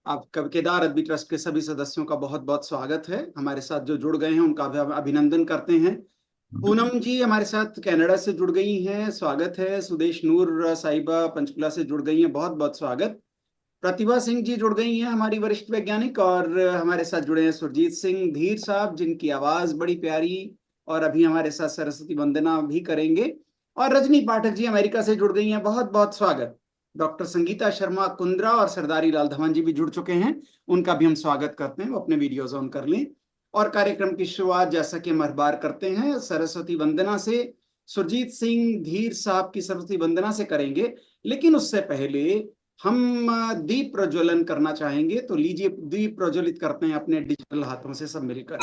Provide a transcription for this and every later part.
आप केदार अदबी ट्रस्ट के सभी सदस्यों का बहुत बहुत स्वागत है। हमारे साथ जो जुड़ गए हैं उनका भी अभिनंदन करते हैं। पूनम जी हमारे साथ कनाडा से जुड़ गई हैं, स्वागत है। सुदेश नूर साहिबा पंचकुला से जुड़ गई हैं, बहुत बहुत स्वागत। प्रतिभा सिंह जी जुड़ गई हैं, हमारी वरिष्ठ वैज्ञानिक। और हमारे साथ जुड़े हैं सुरजीत सिंह धीर साहब, जिनकी आवाज बड़ी प्यारी, और अभी हमारे साथ सरस्वती वंदना भी करेंगे। और रजनी पाठक जी अमेरिका से जुड़ गई हैं, बहुत बहुत स्वागत। डॉक्टर संगीता शर्मा कुंद्रा और सरदारी लाल धवन जी भी जुड़ चुके हैं, उनका भी हम स्वागत करते हैं। वो अपने वीडियोज ऑन कर लें। और कार्यक्रम की शुरुआत जैसा कि हम हर बार करते हैं सरस्वती वंदना से, सुरजीत सिंह धीर साहब की सरस्वती वंदना से करेंगे। लेकिन उससे पहले हम दीप प्रज्वलन करना चाहेंगे, तो लीजिए दीप प्रज्वलित करते हैं अपने डिजिटल हाथों से सब मिलकर।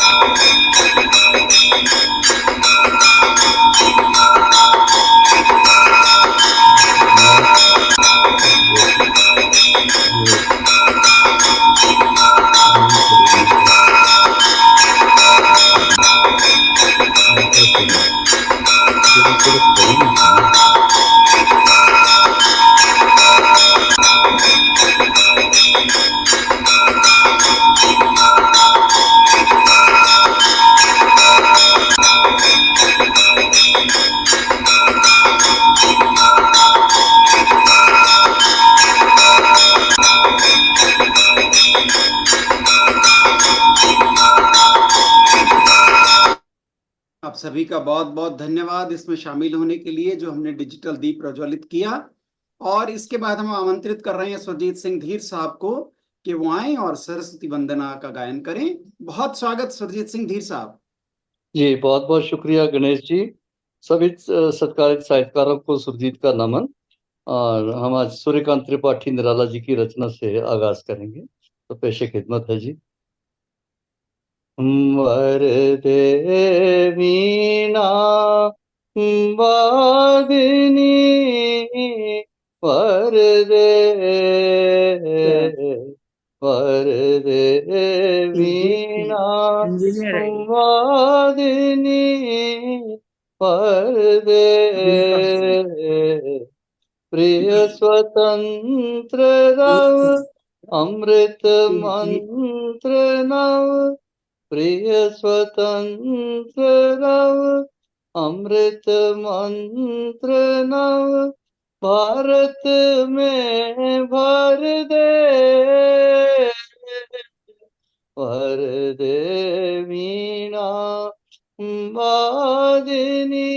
आप सभी का बहुत बहुत धन्यवाद इसमें शामिल होने के लिए, जो हमने डिजिटल दीप प्रज्वलित किया। और इसके बाद हम आमंत्रित कर रहे हैं सुरजीत सिंह धीर साहब को कि वो आए और सरस्वती वंदना का गायन करें। बहुत स्वागत सुरजीत सिंह धीर साहब। जी बहुत बहुत शुक्रिया गणेश जी। सभी सत्कारित साहित्यकारों को सुरजीत का नमन। और हम आज सूर्यकांत त्रिपाठी निराला जी की रचना से आगाज करेंगे, तो पेशे खिदमत है जी। वरदे वीणा वादिनी वरदे वरदे वीणा वादिनी वरदे प्रिय स्वतंत्र रव अमृत मंत्र नव प्रिय स्वतंत्र रव अमृत मंत्र नव भारत में भर दे भर दे वीणा वादिनी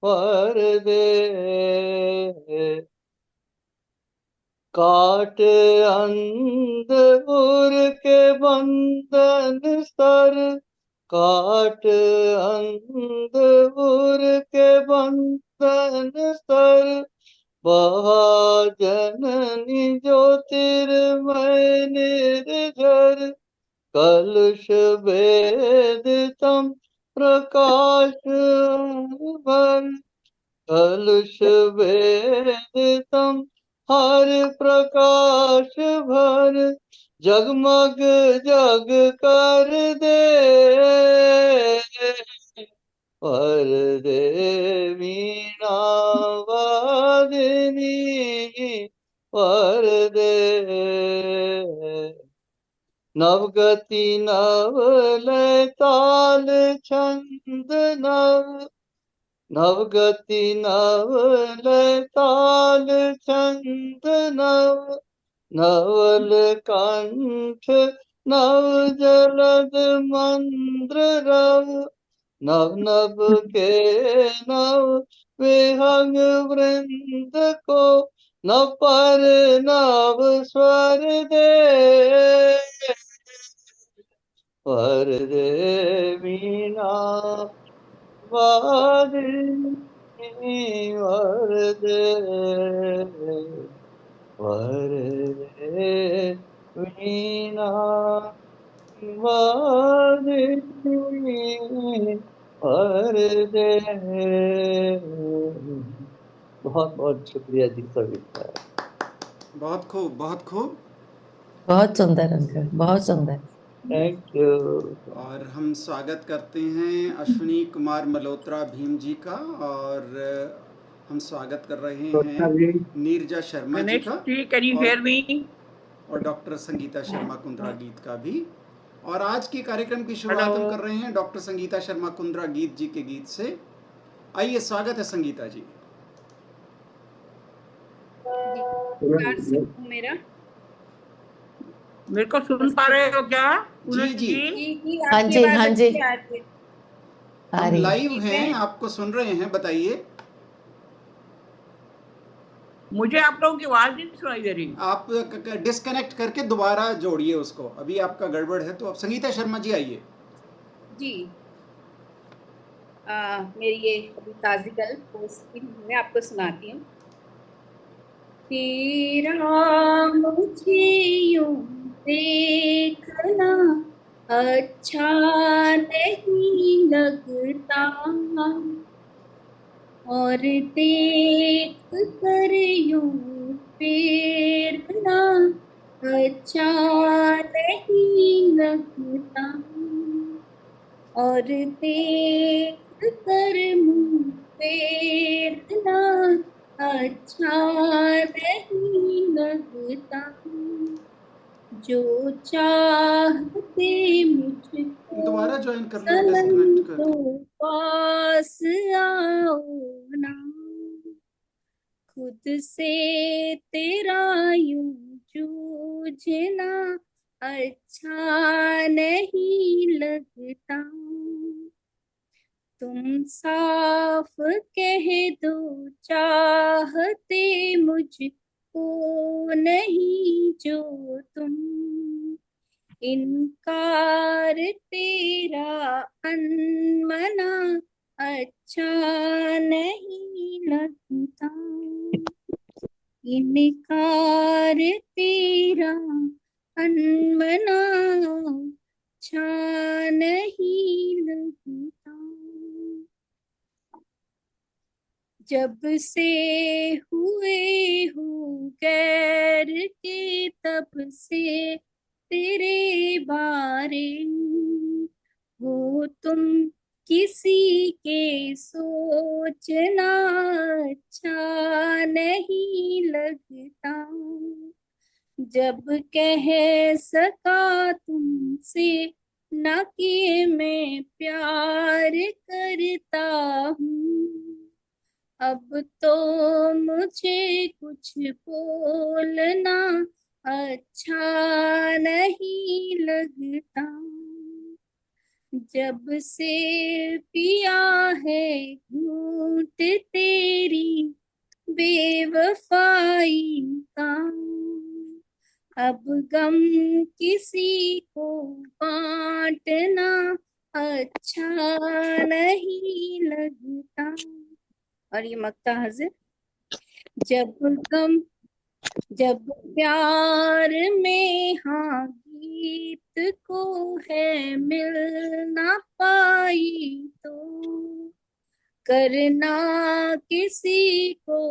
भर दे काट अंध उर के बंधन स्तर काट अंध उर के बंधन स्तर जननी ज्योतिर्मय निर्झर कलुष वेदितम प्रकाश भर कलुष वेदितम हर प्रकाश भर जगमग जग कर दे भर दे वीणा वादिनी भर दे नवगति नव लय ताल छंद नव नवगति नव लय ताल छंद नव नवल कंठ नव जलद मंद्र रव नव नभ के नव विहंग वृंद को नव पर नव स्वर दे पर दे वीणा वादिनी वरदे वरदे वीणा वादिनी वरदे। बहुत बहुत शुक्रिया जी सभी का। बहुत खूब, बहुत खूब। बहुत सुंदर अंकल, बहुत सुंदर। Thank you. और हम स्वागत करते हैं अश्विनी कुमार मल्होत्रा भीम जी का, और हम स्वागत कर रहे हैं नीरजा शर्मा जी का। Can you hear me? और डॉक्टर संगीता शर्मा कुंद्रा गीत का भी। और आज के कार्यक्रम की शुरुआत हम कर रहे हैं डॉक्टर संगीता शर्मा कुंद्रा गीत जी के गीत से। आइए, स्वागत है संगीता जी। मेरा मेरे को सुन पा रहे हो क्या? जी जी हाँ जी, हाँ जी, हम लाइव हैं, आपको सुन रहे हैं, बताइए। मुझे आप लोगों की आवाज नहीं सुनाई दे रही। आप डिस्कनेक्ट करके दोबारा जोड़िए उसको, अभी आपका गड़बड़ है। तो अब संगीता शर्मा जी आइए जी। मेरी ये अभी ताजी कल पोस्ट मैं आपको सुनाती हूँ। तेरा मुझे यूं देखना अच्छा नहीं लगता, और देख कर यूं फेरना अच्छा नहीं लगता, और देख कर मुँह फेरना अच्छा नहीं लगता। जो चाहते मुझको दोबारा ज्वाइन कर लो, डिस्कनेक्ट कर। तो पास आओ ना, खुद से तेरा यूं जूझना अच्छा नहीं लगता। तुम साफ कह दो चाहते मुझको नहीं जो तुम, इनकार तेरा अनमना अच्छा नहीं लगता। इनकार तेरा अनमना अच्छा नहीं लगता। जब से हुए हो गैर के तब से तेरे बारे हो तुम किसी के सोचना अच्छा नहीं लगता। जब कह सका तुमसे न कि मैं प्यार करता हूँ, अब तो मुझे कुछ बोलना अच्छा नहीं लगता। जब से पिया है घूंट तेरी बेवफाई का, अब गम किसी को बांटना अच्छा नहीं लगता। और ये मक्ता हज़र। जब प्यार में हाँ गीत को है मिल ना पाई, तो करना किसी को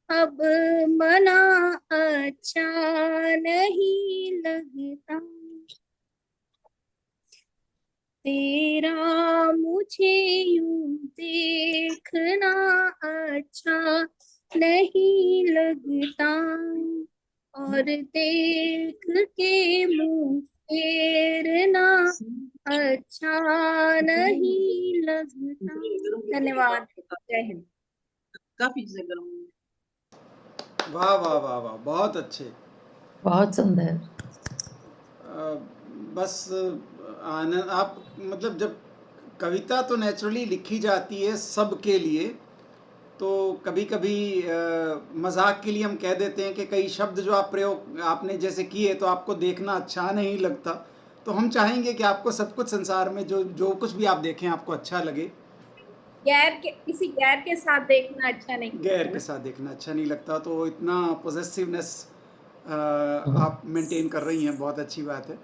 अब मना अच्छा नहीं लगता। तेरा मुझे यूं देखना अच्छा नहीं लगता, और देख के मुँह फेरना अच्छा नहीं लगता। धन्यवाद। जय हिंद। काफी जगह वाह वाह वाह वाह, बहुत अच्छे। बहुत सुंदर। बस आनंद। आप मतलब जब कविता तो नेचुरली लिखी जाती है सबके लिए, तो कभी कभी मजाक के लिए हम कह देते हैं कि कई शब्द जो आप प्रयोग आपने जैसे किए तो आपको देखना अच्छा नहीं लगता। तो हम चाहेंगे कि आपको सब कुछ संसार में जो जो कुछ भी आप देखें आपको अच्छा लगे। किसी गैर के साथ देखना अच्छा नहीं लगता। गैर के साथ देखना अच्छा नहीं लगता, तो इतना पोजेसिवनेस आप मेंटेन कर रही हैं, बहुत अच्छी बात है।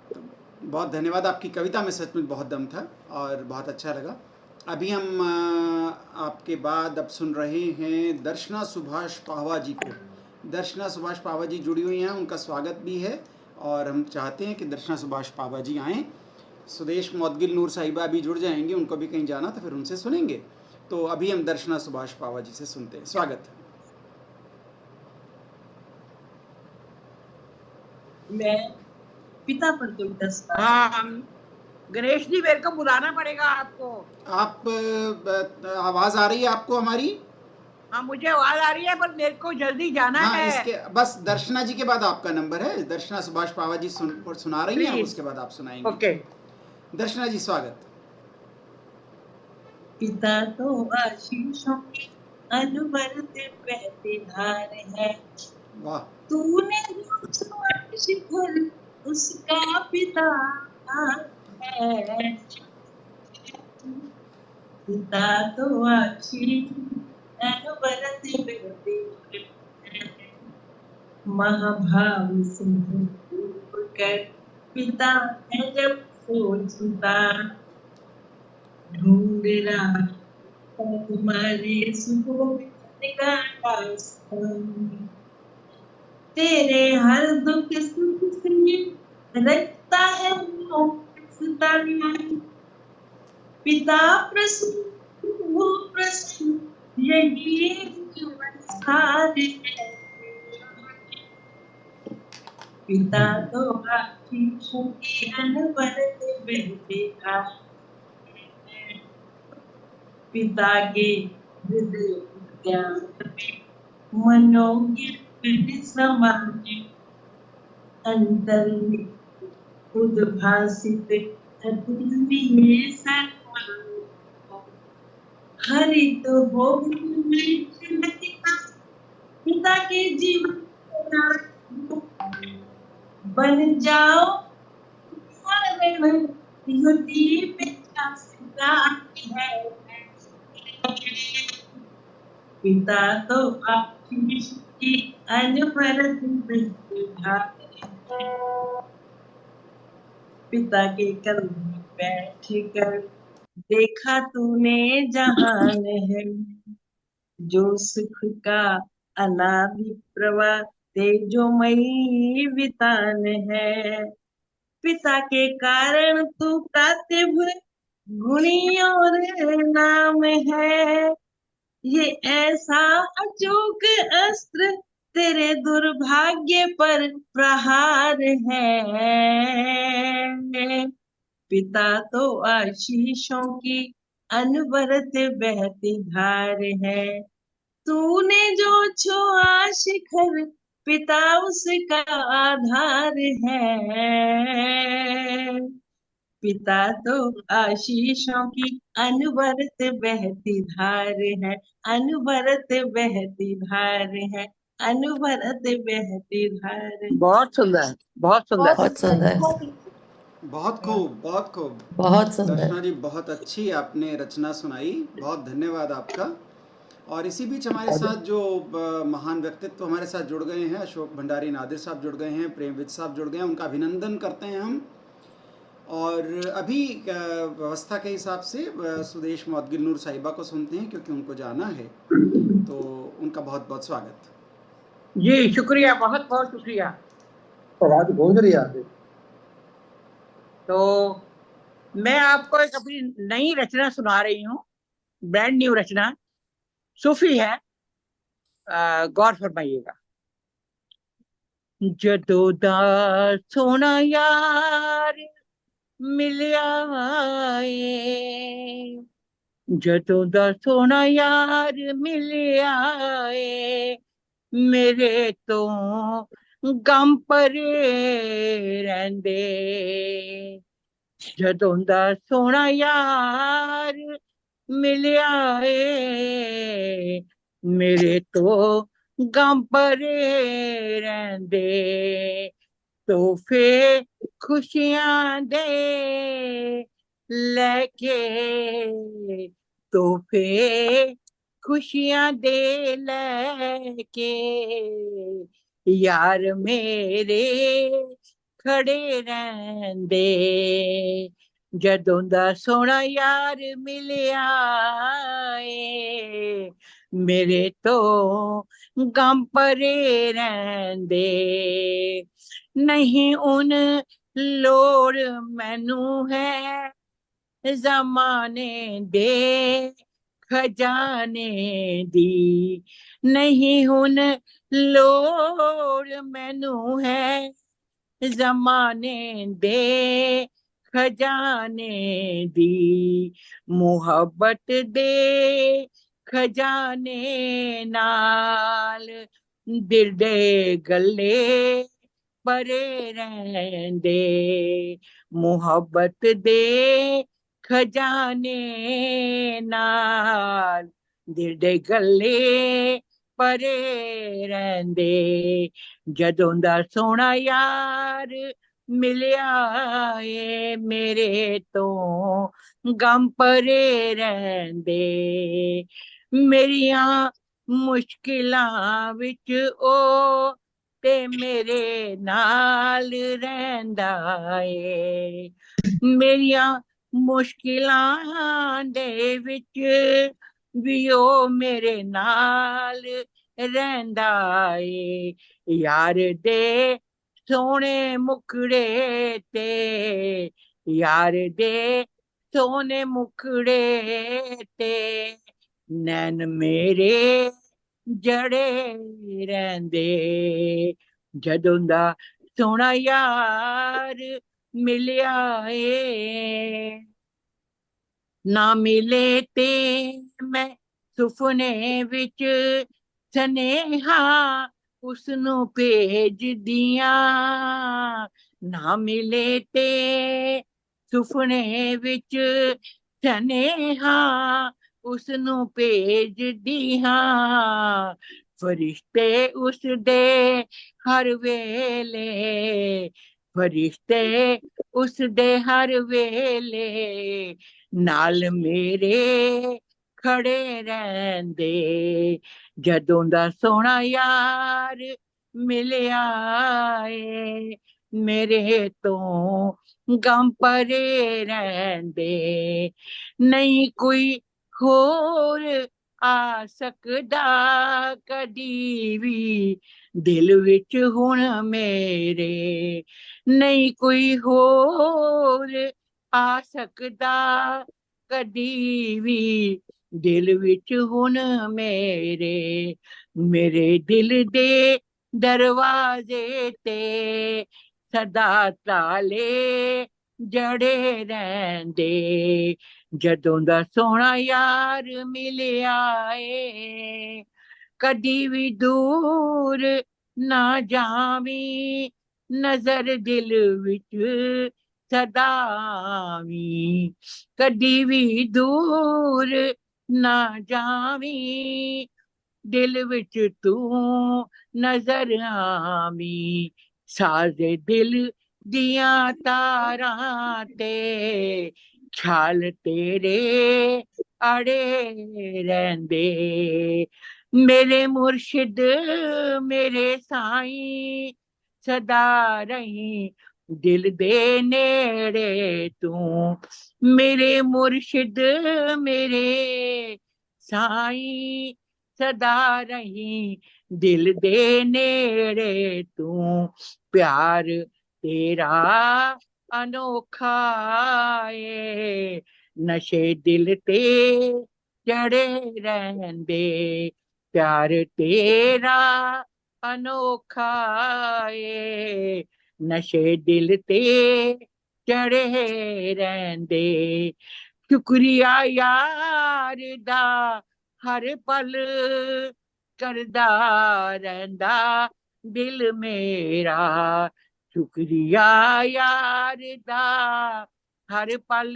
तो बहुत धन्यवाद। आपकी कविता में सचमुच बहुत दम था और बहुत अच्छा लगा। अभी हम आपके बाद अब सुन रहे हैं दर्शना सुभाष पाहवा जी को। दर्शना सुभाष पाहवा जी जुड़ी हुई हैं, उनका स्वागत भी है और हम चाहते हैं कि दर्शना सुभाष पाहवा जी आएँ। सुदेश मौदगिल नूर साहिबा भी जुड़ जाएंगे, उनको भी कहीं जाना तो फिर उनसे सुनेंगे। तो अभी हम दर्शना सुभाष पाहवा जी से सुनते हैं। स्वागत है। मैं पिता पर कोई 10 बार हाँ गणेश जी मेरे को बुलाना पड़ेगा आपको। आप आवाज आ रही है आपको हमारी? हाँ मुझे आवाज आ रही है पर मेरे को जल्दी जाना हाँ, है। इसके बस दर्शना जी के बाद आपका नंबर है। दर्शना सुभाष पावा जी सुना रही हैं, Please. उसके बाद आप सुनाएंगे। ओके दर्शना जी स्वागत। पिता तो आशीषों की अनवरत बहती धार है। वाह, तूने जो छुआ शिखर उसका पिता है। पिता तो आशीष अनवरत बहती है। महाभाव सिंह कर पिता है जब सोचता ढूंढ रहा तुम्हारे सुबह का रास्ता। तेरे हर दुख सुख से रखता है वो पिता। पिता प्रसन्न वो प्रसन्न यही जीवन सार है। पिता तो आशीषों की अनवरत बहती धार है। पिता के हृदय ज्ञान में मनोज्ञ समाज अंतर में उद्भासित अतुलनीय सम्मान। हरित हो पिता के जीवन बन जाओ युति पिता है। पिता तो आशीष की अनवरत बहती धार है। पिता के कंधे में बैठ कर देखा तूने जहान है। जो सुख का अनादि प्रवाह तेजोमयी वितान है। पिता के कारण तू प्रातिभ गुणी और नाम है। ये ऐसा अचूक अस्त्र तेरे दुर्भाग्य पर प्रहार है। पिता तो आशीषों की अनवरत बहती धार है। तूने जो छुआ शिखर पिता उसका आधार है। पिता तो आशीषों की अनवरत बहती धार है। अनवरत बहती धार है। अनवरत बहती धार है। बहुत सुंदर बहुत सुंदर। बहुत सुंदर, बहुत खूब, बहुत खूब। बहुत सुंदर। दर्शना जी बहुत अच्छी आपने रचना सुनाई, बहुत धन्यवाद आपका। और इसी बीच हमारे साथ जो महान व्यक्तित्व हमारे साथ जुड़ गए हैं, अशोक भंडारी नादिर साहब जुड़ गए हैं, प्रेमविद साहब जुड़ गए हैं, उनका अभिनंदन करते हैं हम। और अभी व्यवस्था के हिसाब से सुदेश मौदगिल नूर साहिबा को सुनते हैं, क्योंकि उनको जाना है, तो उनका बहुत बहुत स्वागत। जी शुक्रिया, बहुत बहुत शुक्रिया। आवाज गूंज रही है। तो मैं आपको एक अपनी नई रचना सुना रही हूँ, ब्रांड न्यू रचना, सूफी है, गौर फरमाइएगा। जदों दा सोना यार मिलिया ए, जदों दा सोना यार मिलिया ए, मेरे तो गम परे रहिंदे। जदों दा सोना यार मिलिया ए, मेरे तो गम परे रहिंदे। तोहफे खुशियां दे लेके, तोहफे खुशियां दे लेके, यार मेरे खड़े रहंदे। जदों दा सोना यार मिलिया ए, मेरे तो गम परे रहंदे। नहीं उन लोड़ मैनू है जमाने दे खजाने दी। नहीं हुन लोड़ मैनू है जमाने दे खजाने दी, मुहब्बत दे खजाने नाल, दिल दे गले परे रहंदे, मुहब्बत दे खजाने नाल, दिल दे गले परे रहंदे, जदों दा सोहना यार मिलिया ਏ ਮੇਰੇ ਤੋਂ ਗਮ ਪਰੇ ਰਹਿੰਦੇ, ਮੇਰੀਆਂ ਮੁਸ਼ਕਿਲਾਂ ਵਿੱਚ ਉਹ ਤੇ ਮੇਰੇ ਨਾਲ ਰਹਿੰਦਾ ਏ, ਮੇਰੀਆਂ ਮੁਸ਼ਕਿਲਾਂ ਦੇ ਵਿੱਚ ਵੀ ਉਹ ਮੇਰੇ ਨਾਲ ਰਹਿੰਦਾ ਏ, ਯਾਰ ਦੇ ਸੋਹਣੇ ਮੁਖੜੇ ਤੇ, ਯਾਰ ਦੇ ਸੋਹਣੇ ਮੁਖੜੇ ਤੇ ਨੈਣ ਮੇਰੇ ਜੜੇ ਰਹਿੰਦੇ, ਜਦੋਂ ਦਾ ਸੋਹਣਾ ਯਾਰ ਮਿਲਿਆ ਏ, ਨਾ ਮਿਲੇ ਤੇ ਮੈਂ ਸੁਪਨੇ ਵਿੱਚ ਸਨੇਹਾ ਉਸਨੂੰ ਭੇਜਦੀਆਂ, ਨਾ ਮਿਲੇ ਤੇ ਸੁਪਨੇ ਵਿੱਚ ਸਨੇਹਾ ਉਸਨੂੰ ਭੇਜਦੀਆਂ, ਫਰਿਸ਼ਤੇ ਉਸਦੇ ਹਰ ਵੇਲੇ, ਫਰਿਸ਼ਤੇ ਉਸਦੇ ਹਰ ਵੇਲੇ ਨਾਲ ਮੇਰੇ ਖੜੇ ਰਹਿੰਦੇ, ਜਦੋਂ ਦਾ ਸੋਹਣਾ ਯਾਰ ਮਿਲਿਆ ਏ ਮੇਰੇ ਤੋਂ ਗਮ ਪਰੇ ਰਹਿੰਦੇ, ਨਹੀਂ ਕੋਈ ਹੋਰ ਆ ਸਕਦਾ ਕਦੀ ਵੀ ਦਿਲ ਵਿੱਚ ਹੁਣ ਮੇਰੇ, ਨਹੀਂ ਕੋਈ ਹੋਰ ਆ ਸਕਦਾ ਕਦੀ ਵੀ ਦਿਲ ਵਿੱਚ ਹੁਣ ਮੇਰੇ, ਮੇਰੇ ਦਿਲ ਦੇ ਦਰਵਾਜ਼ੇ ਤੇ ਸਦਾ ਤਾਲੇ ਜੜੇ ਰਹਿੰਦੇ, ਜਦੋਂ ਦਾ ਸੋਹਣਾ ਯਾਰ ਮਿਲਿਆ ਏ, ਕਦੀ ਵੀ ਦੂਰ ਨਾ ਜਾਵੀਂ ਨਜ਼ਰ ਦਿਲ ਵਿੱਚ ਸਦਾ ਆਵੀਂ, ਕਦੀ ਵੀ ਦੂਰ ਨਾ ਜਾਵੀਂ ਦਿਲ ਵਿੱਚ ਤੂੰ ਨਜ਼ਰ ਆਵੀਂ, ਸਾਜੇ ਦਿਲ ਦੀਆਂ ਤਾਰਾਂ ਤੇ ਖਿਆਲ ਤੇਰੇ ਅੜੇ ਰਹਿੰਦੇ, ਮੇਰੇ ਮੁਰਸ਼ਿਦ ਮੇਰੇ ਸਾਈਂ ਸਦਾ ਰਹੀ ਦਿਲ ਦੇ ਨੇੜੇ ਤੂੰ, ਮੇਰੇ ਮੁਰਸ਼ਿਦ ਮੇਰੇ ਸਾਈਂ ਸਦਾ ਰਹੀ ਦਿਲ ਦੇ ਨੇੜੇ ਤੂੰ, ਪਿਆਰ ਤੇਰਾ ਅਨੋਖਾ ਏ ਨਸ਼ੇ ਦਿਲ ਤੇ ਚੜੇ ਰਹਿੰਦੇ, ਪਿਆਰ ਤੇਰਾ ਅਨੋਖਾ ਏ ਨਸ਼ੇ ਦਿਲ ਤੇ ਚੜੇ ਰਹਿੰਦੇ, ਸ਼ੁਕਰੀਆ ਯਾਰ ਦਾ ਹਰ ਪਲ ਕਰਦਾ ਰਹਿੰਦਾ ਦਿਲ ਮੇਰਾ, ਸ਼ੁਕਰੀਆ ਯਾਰ ਦਾ ਹਰ ਪਲ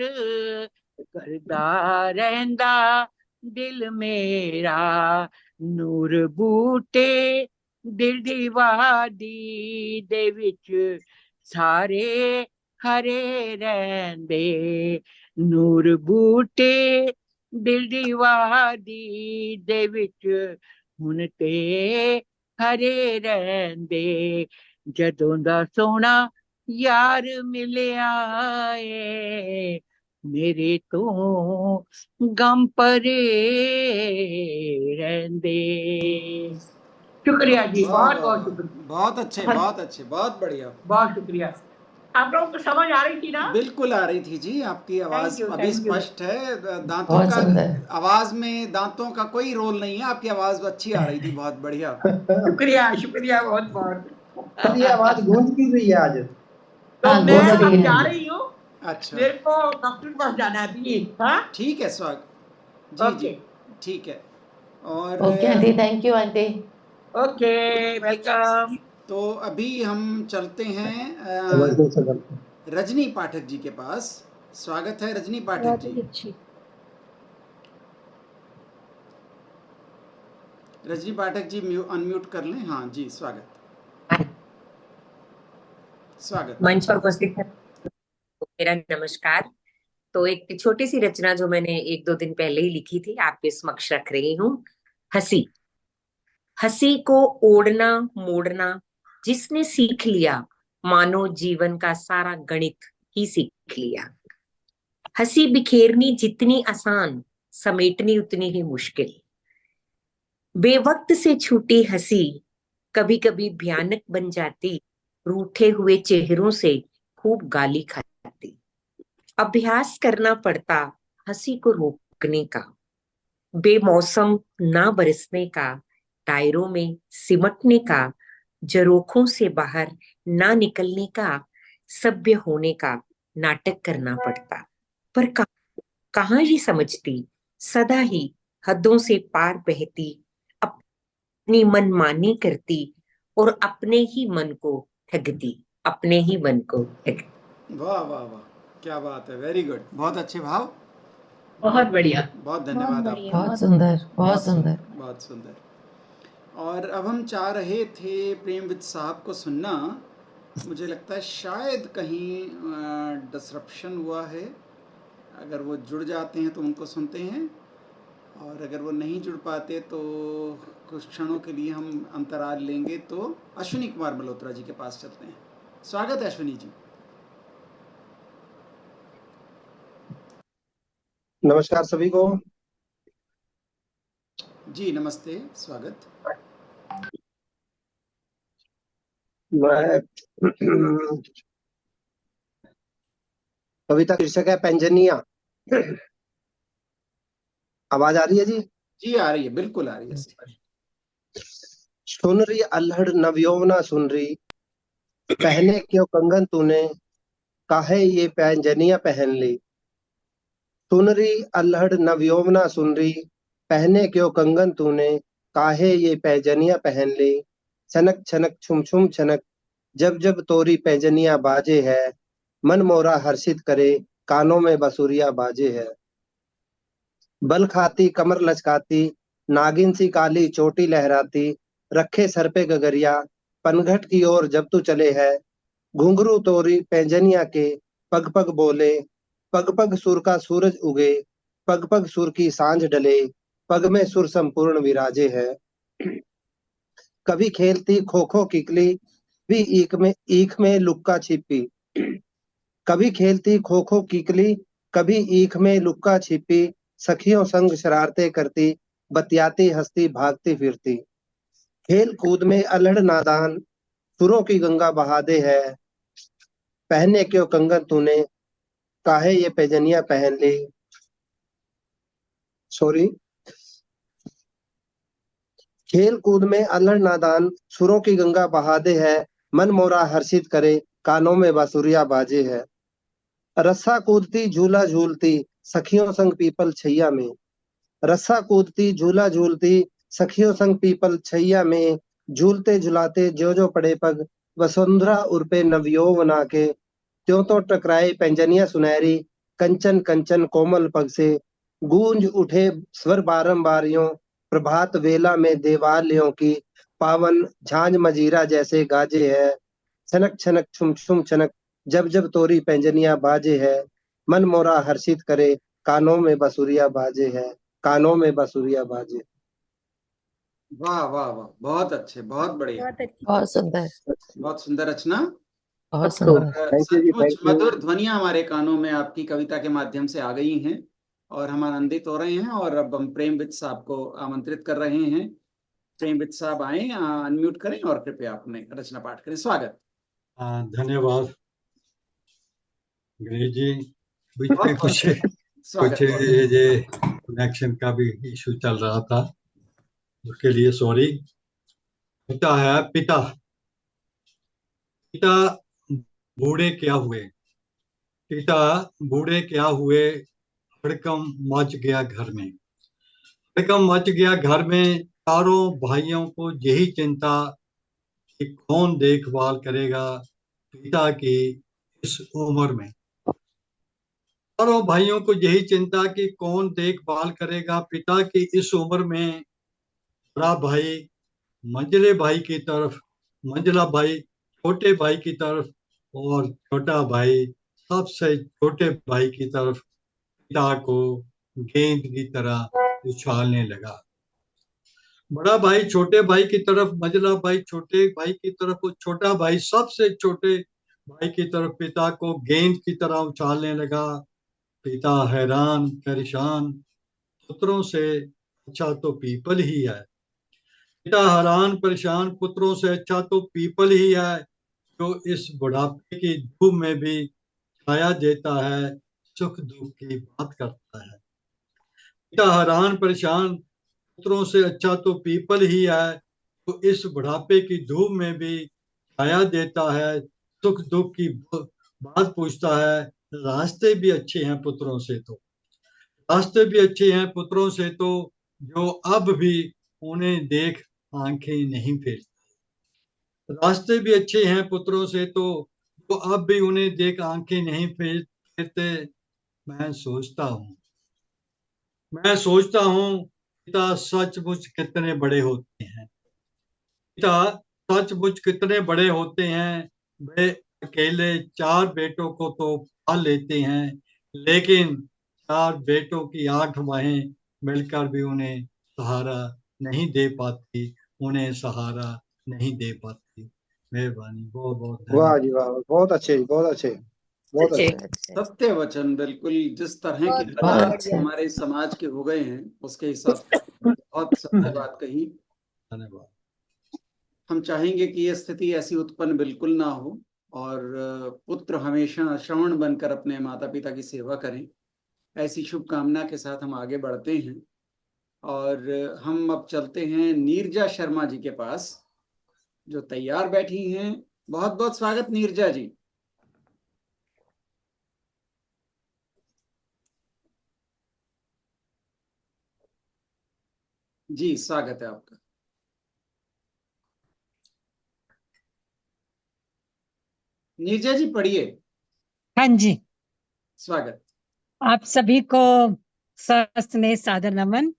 ਕਰਦਾ ਰਹਿੰਦਾ ਦਿਲ ਮੇਰਾ, ਨੂਰ ਬੂਟੇ ਦਿਲ ਦੀ ਵਾਦੀ ਦੇ ਵਿੱਚ ਸਾਰੇ ਹਰੇ ਰਹਿੰਦੇ, ਨੂਰ ਬੂਟੇ ਦਿਲ ਦੀ ਵਾਦੀ ਦੇ ਵਿੱਚ ਹੁਣ ਤੇ ਹਰੇ ਰਹਿੰਦੇ, ਜਦੋਂ ਦਾ ਸੋਹਣਾ ਯਾਰ ਮਿਲਿਆ ਏ ਮੇਰੇ ਤੋਂ ਗਮ ਪਰੇ ਰਹਿੰਦੇ। शुक्रिया जी, बहुत बहुत शुक्रिया। बहुत अच्छे, बहुत अच्छे, बहुत बढ़िया, बहुत शुक्रिया। आप लोगों को समझ आ रही थी ना? बिल्कुल आ रही थी जी, आपकी आवाज अभी स्पष्ट है, दांतों बहुत का सुंदर। आवाज में दांतों का कोई रोल नहीं है, आपकी आवाज अच्छी आ रही थी, बहुत बढ़िया। शुक्रिया शुक्रिया बहुत बहुत। पर ये आवाज गूंज की रही है आज। तो हाँ, मैं गूंज रही अब है। जा रही हूँ, अच्छा मेरे को डॉक्टर के पास जाना है प्लीज। हाँ, ठीक है, स्वागत जी जी, ओके ठीक है। और okay aunty, thank you aunty. Okay, welcome. तो अभी हम चलते हैं समझने से गलती। रजनी पाठक जी के पास। स्वागत है रजनी पाठक जी। रजनी पाठक जी अनम्यूट कर लें। हाँ जी, स्वागत स्वागत। मंच पर उपस्थित है मेरा नमस्कार। तो एक छोटी सी रचना जो मैंने 1-2 दिन पहले ही लिखी थी आपके समक्ष रख रही हूँ। हंसी। हंसी को ओढ़ना मोड़ना जिसने सीख लिया, मानो जीवन का सारा गणित ही सीख लिया। हंसी बिखेरनी जितनी आसान, समेटनी उतनी ही मुश्किल। बेवक्त से छूटी हंसी कभी कभी भयानक बन जाती, रूठे हुए चेहरों से खूब गाली खाती। अभ्यास करना पड़ता हंसी को रोकने का, बेमौसम ना बरसने का, टायरों में सिमटने का, झरोखों से बाहर ना निकलने का, सभ्य होने का नाटक करना पड़ता। पर कहाँ ही समझती, सदा ही हदों से पार बहती, अपनी मनमानी करती और अपने ही मन को ठगती, अपने ही मन को ठगती। वाह वाह वाह, क्या बात है, वेरी गुड, बहुत अच्छे भाव। बहुत बढ़िया। बहुत धन्यवाद आपका। बहुत सुंदर, बहुत सुंदर। बहुत सुंदर। और अब हम चाह रहे थे प्रेमविद साहब को सुनना। मुझे लगता है शायद कहीं डिसरप्शन हुआ है। अगर वो जुड़ जाते हैं तो उनको सुनते हैं, और अगर वो नहीं जुड़ पाते तो कुछ क्षणों के लिए हम अंतराल लेंगे। तो अश्विनी कुमार मल्होत्रा जी के पास चलते हैं। स्वागत है अश्विनी जी। नमस्कार सभी को। जी नमस्ते, स्वागत। मैं कविता शीर्षक है पैंजनिया। आवाज आ रही है जी? जी आ रही है, बिल्कुल आ रही है। सुन रही अल्हड़ नवयौवना सुन रही, पहने क्यों कंगन तूने, काहे ये पैंजनिया पहन ली। सुन रही अल्हड़ नवयौवना सुन रही, पहने क्यों कंगन तूने, काहे ये पैंजनिया पहन ली। छनक छनक छुम छुम छनक, जब जब तोरी पैंजनिया बाजे है, मन मोरा हर्षित करे, कानों में बसुरिया बाजे है। बल खाती कमर लचकाती, नागिन सी काली चोटी लहराती, रखे सर पे गगरिया, पनघट की ओर जब तू चले है, घुंघरू तोरी पैंजनिया के, पग पग बोले, पग पग सुर का सूरज उगे, पग पग सुर की सांझ डले, पग में सुर संपूर्ण विराजे है। कभी खेलती खो खो किकली, भी ईख में लुक्का छिपी। कभी खेलती खो खो किकली, कभी ईख में लुक्का छिपी, सखियों संग शरारते करती, बतियाती हंसती भागती फिरती। खेल कूद में अल्हड़ नादान, सुरों की गंगा बहा दे है, पहने क्यों कंगन तूने, काहे ये पैजनिया पहन ली। सॉरी। खेल कूद में अल्हड़ नादान, सुरों की गंगा बहा दे है, मन मोरा हर्षित करे, कानों में बांसुरिया बाजे है। रस्सा कूदती झूला झूलती, सखियों संग पीपल छैया में। रस्सा कूदती झूला झूलती, सखियों संग पीपल छैया में, झूलते झुलाते जो जो पड़े पग, वसुंधरा उर्पे नवयौवना के, त्यों तो टकराए पैंजनिया सुनहरी, कंचन कंचन कोमल पग से, गूंज उठे स्वर बारंबार यों, प्रभात वेला में देवालयों की, पावन झांझ मजीरा जैसे गाजे है। छनक छनक छुम छुम छनक, जब जब तोरी पैंजनिया बाजे है, मन मोरा हर्षित करे, कानों में बसुरिया बाजे है, कानों में बसुरिया बाजे। वाह वाह वाह, बहुत अच्छे, बहुत बढ़िया, बहुत सुंदर, बहुत सुंदर रचना। बहुत खूब। सुंदर। थैंक यू जी, सचमुच थैंक यू। मधुर ध्वनियां हमारे कानों में आपकी कविता के माध्यम से आ गई हैं, और हम आनंदित हो रहे हैं। और अब हम प्रेमविद साहब को आमंत्रित कर रहे हैं। प्रेमविद साहब आए, अनम्यूट करें और कृपया अपने रचना पाठ करें। स्वागत। धन्यवाद गणेश जी। बीच बहुत में कुछ स्वागत। ये कनेक्शन का भी इशू चल रहा था, उसके लिए सॉरी। पिता है पिता, पिता बूढ़े क्या हुए, पिता बूढ़े क्या हुए, हड़कंप मच गया घर में, हड़कंप मच गया घर में। चारों भाइयों को यही चिंता कि कौन देखभाल करेगा पिता की इस उम्र में। चारों भाइयों को यही चिंता कि कौन देखभाल करेगा पिता की इस उम्र में। बड़ा भाई मंझले भाई की तरफ, मंझला भाई छोटे भाई की तरफ, और छोटा भाई सबसे छोटे भाई की तरफ पिता को गेंद की तरह उछालने लगा। बड़ा भाई छोटे भाई की तरफ, मंझला भाई छोटे भाई की तरफ, और छोटा भाई सबसे छोटे भाई की तरफ पिता को गेंद की तरह उछालने लगा। पिता हैरान परेशान, पुत्रों से अच्छा तो पीपल ही है। पिता हैरान परेशान, पुत्रों से अच्छा तो पीपल ही है, जो इस बुढ़ापे की धूप में भी छाया देता है, सुख दुख की बात करता है। पिता हैरान परेशान, पुत्रों से अच्छा तो पीपल ही है, जो इस बुढ़ापे की धूप में भी छाया देता है, सुख दुख की बात पूछता है। रास्ते भी अच्छे हैं पुत्रों से तो, रास्ते भी अच्छे हैं पुत्रों से तो, जो अब भी उन्हें देख आंखें नहीं फेरती। रास्ते भी अच्छे हैं पुत्रों से तो, जो अब भी उन्हें देख आंखें नहीं फेरते। मैं सोचता हूँ, मैं सोचता हूँ पिता सचमुच कितने बड़े होते हैं, पिता सचमुच कितने बड़े होते हैं। वे अकेले चार बेटों को तो पाल लेते हैं, लेकिन चार बेटों की आठ माहें मिलकर भी उन्हें सहारा नहीं दे पाती, उन्हें सहारा नहीं दे पाती। मेहरबानी, बहुत बहुत वाह धन्यवाद। जी वाह, बहुत अच्छे, बहुत अच्छे, बहुत अच्छे अच्छे। अच्छे सत्य वचन, बिल्कुल जिस तरह के बहुत बहुत हालात अच्छे। हमारे समाज के हो गए हैं उसके हिसाब से बहुत सत्य बात कही। धन्यवाद। हम चाहेंगे कि यह स्थिति ऐसी उत्पन्न बिल्कुल ना हो, और पुत्र हमेशा श्रवण बनकर अपने माता पिता की सेवा करें, ऐसी शुभकामना के साथ हम आगे बढ़ते हैं। और हम अब चलते हैं नीरजा शर्मा जी के पास, जो तैयार बैठी हैं। बहुत बहुत स्वागत नीरजा जी। जी स्वागत है आपका। नीरजा जी पढ़िए। हाँ जी, स्वागत। आप सभी को स्वस्थ सादर नमन।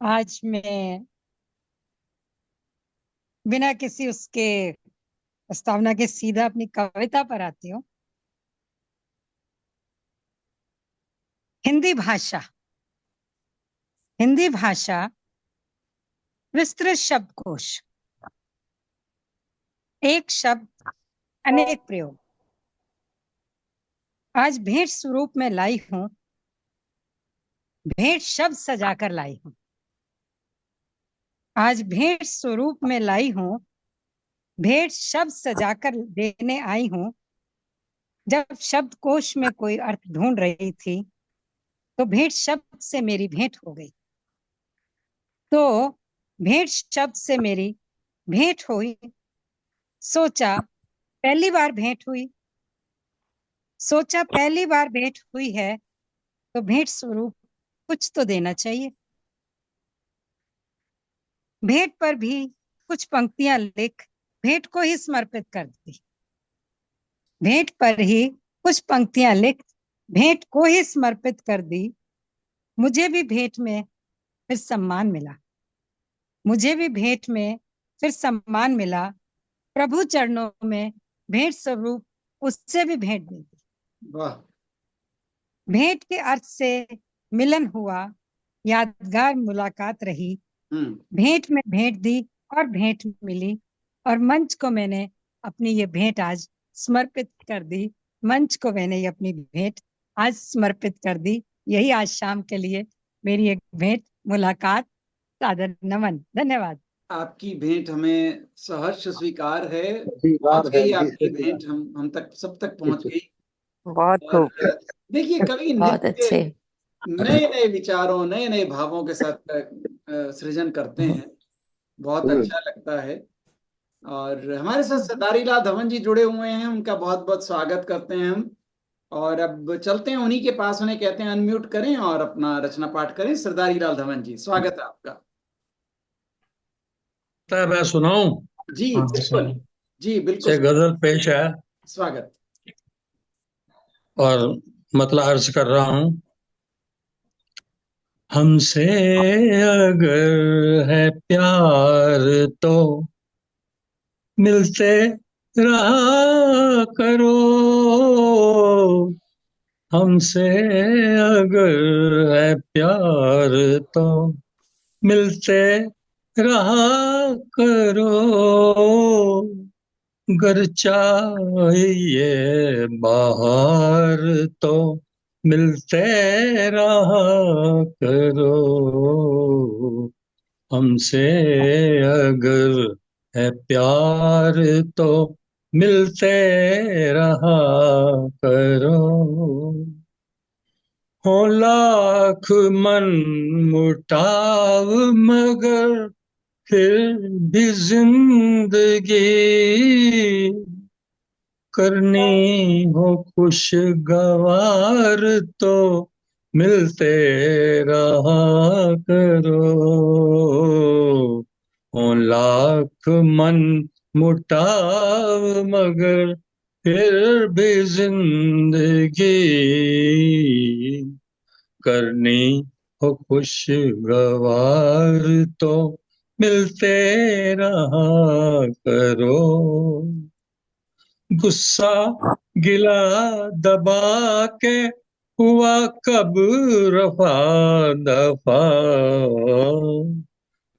आज मैं बिना किसी उसके प्रस्तावना के सीधा अपनी कविता पर आती हूँ। हिंदी भाषा, हिंदी भाषा विस्तृत शब्दकोश, एक शब्द अनेक प्रयोग। आज भेंट स्वरूप में लाई हूं, भेंट शब्द सजाकर लाई हूं। आज भेंट स्वरूप में लाई हूं, भेंट शब्द सजाकर देने आई हूं। जब शब्दकोश में कोई अर्थ ढूंढ रही थी, तो भेंट शब्द से मेरी भेंट हो गई। तो भेंट शब्द से मेरी भेंट हुई। सोचा पहली बार भेंट हुई, सोचा पहली बार भेंट हुई है, तो भेंट स्वरूप कुछ तो देना चाहिए। भेंट पर भी कुछ पंक्तियां लिख भेंट को ही समर्पित कर दी। भेंट पर ही कुछ पंक्तियां लिख भेंट को ही समर्पित कर दी। मुझे भी भेंट में फिर सम्मान मिला, मुझे भी भेंट में फिर सम्मान मिला। प्रभु चरणों में भेंट स्वरूप उससे भी भेंट दे दी। वाह। भेंट के अर्थ से मिलन हुआ, यादगार मुलाकात रही। भेंट में भेंट दी और भेंट मिली, और मंच को मैंने अपनी ये भेंट आज समर्पित कर दी। मंच को मैंने ये अपनी भेंट आज समर्पित कर दी। यही आज शाम के लिए मेरी एक भेंट मुलाकात सादर नमन। धन्यवाद। आपकी भेंट हमें सहर्ष स्वीकार है, स्वीकार पहुंच है गई जी, आपकी स्वीकार। भेंट, हम तक सब तक पहुंच गई। बहुत और खूब। देखिए, कवि बहुत नृत्य अच्छे। नए नए विचारों, नए नए भावों के साथ सृजन करते हैं, बहुत अच्छा लगता है। और हमारे साथ सरदारी लाल धवन जी जुड़े हुए हैं, उनका बहुत बहुत स्वागत करते हैं हम। और अब चलते हैं उन्हीं के पास, उन्हें कहते हैं अनम्यूट करें और अपना रचना पाठ करें। सरदारी लाल धवन जी, स्वागत है आपका। मैं सुनाऊं? जी बिल्कुल, जी बिल्कुल, से गजल पेश है स्वागत। और मतलब अर्ज कर रहा हूं। हमसे अगर है प्यार तो मिलते रहा करो, हमसे अगर है प्यार तो मिलते रहा करो, गर चाहिए बाहर तो मिलते रहा करो, हमसे अगर है प्यार तो मिलते रहा करो। हो लाख मन मुटाव मगर फिर भी जिंदगी करनी हो खुशगवार तो मिलते रहा करो, हो लाख मन मुटाव मगर फिर भी जिंदगी करनी हो खुशगवार तो मिलते रहा करो। गुस्सा गिला दबा के हुआ कब रफा दफा,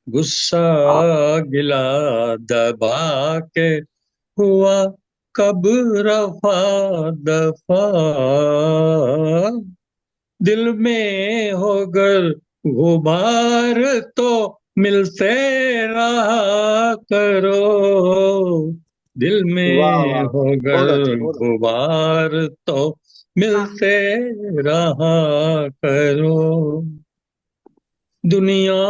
गुस्सा गिला दबा के हुआ कब रफा दफा, दिल में होकर गुबार तो मिलते रहा करो, दिल वाह में वाह, होकर बहुत अच्छे, बहुत अच्छे। गुबार तो मिलते रहा करो। दुनिया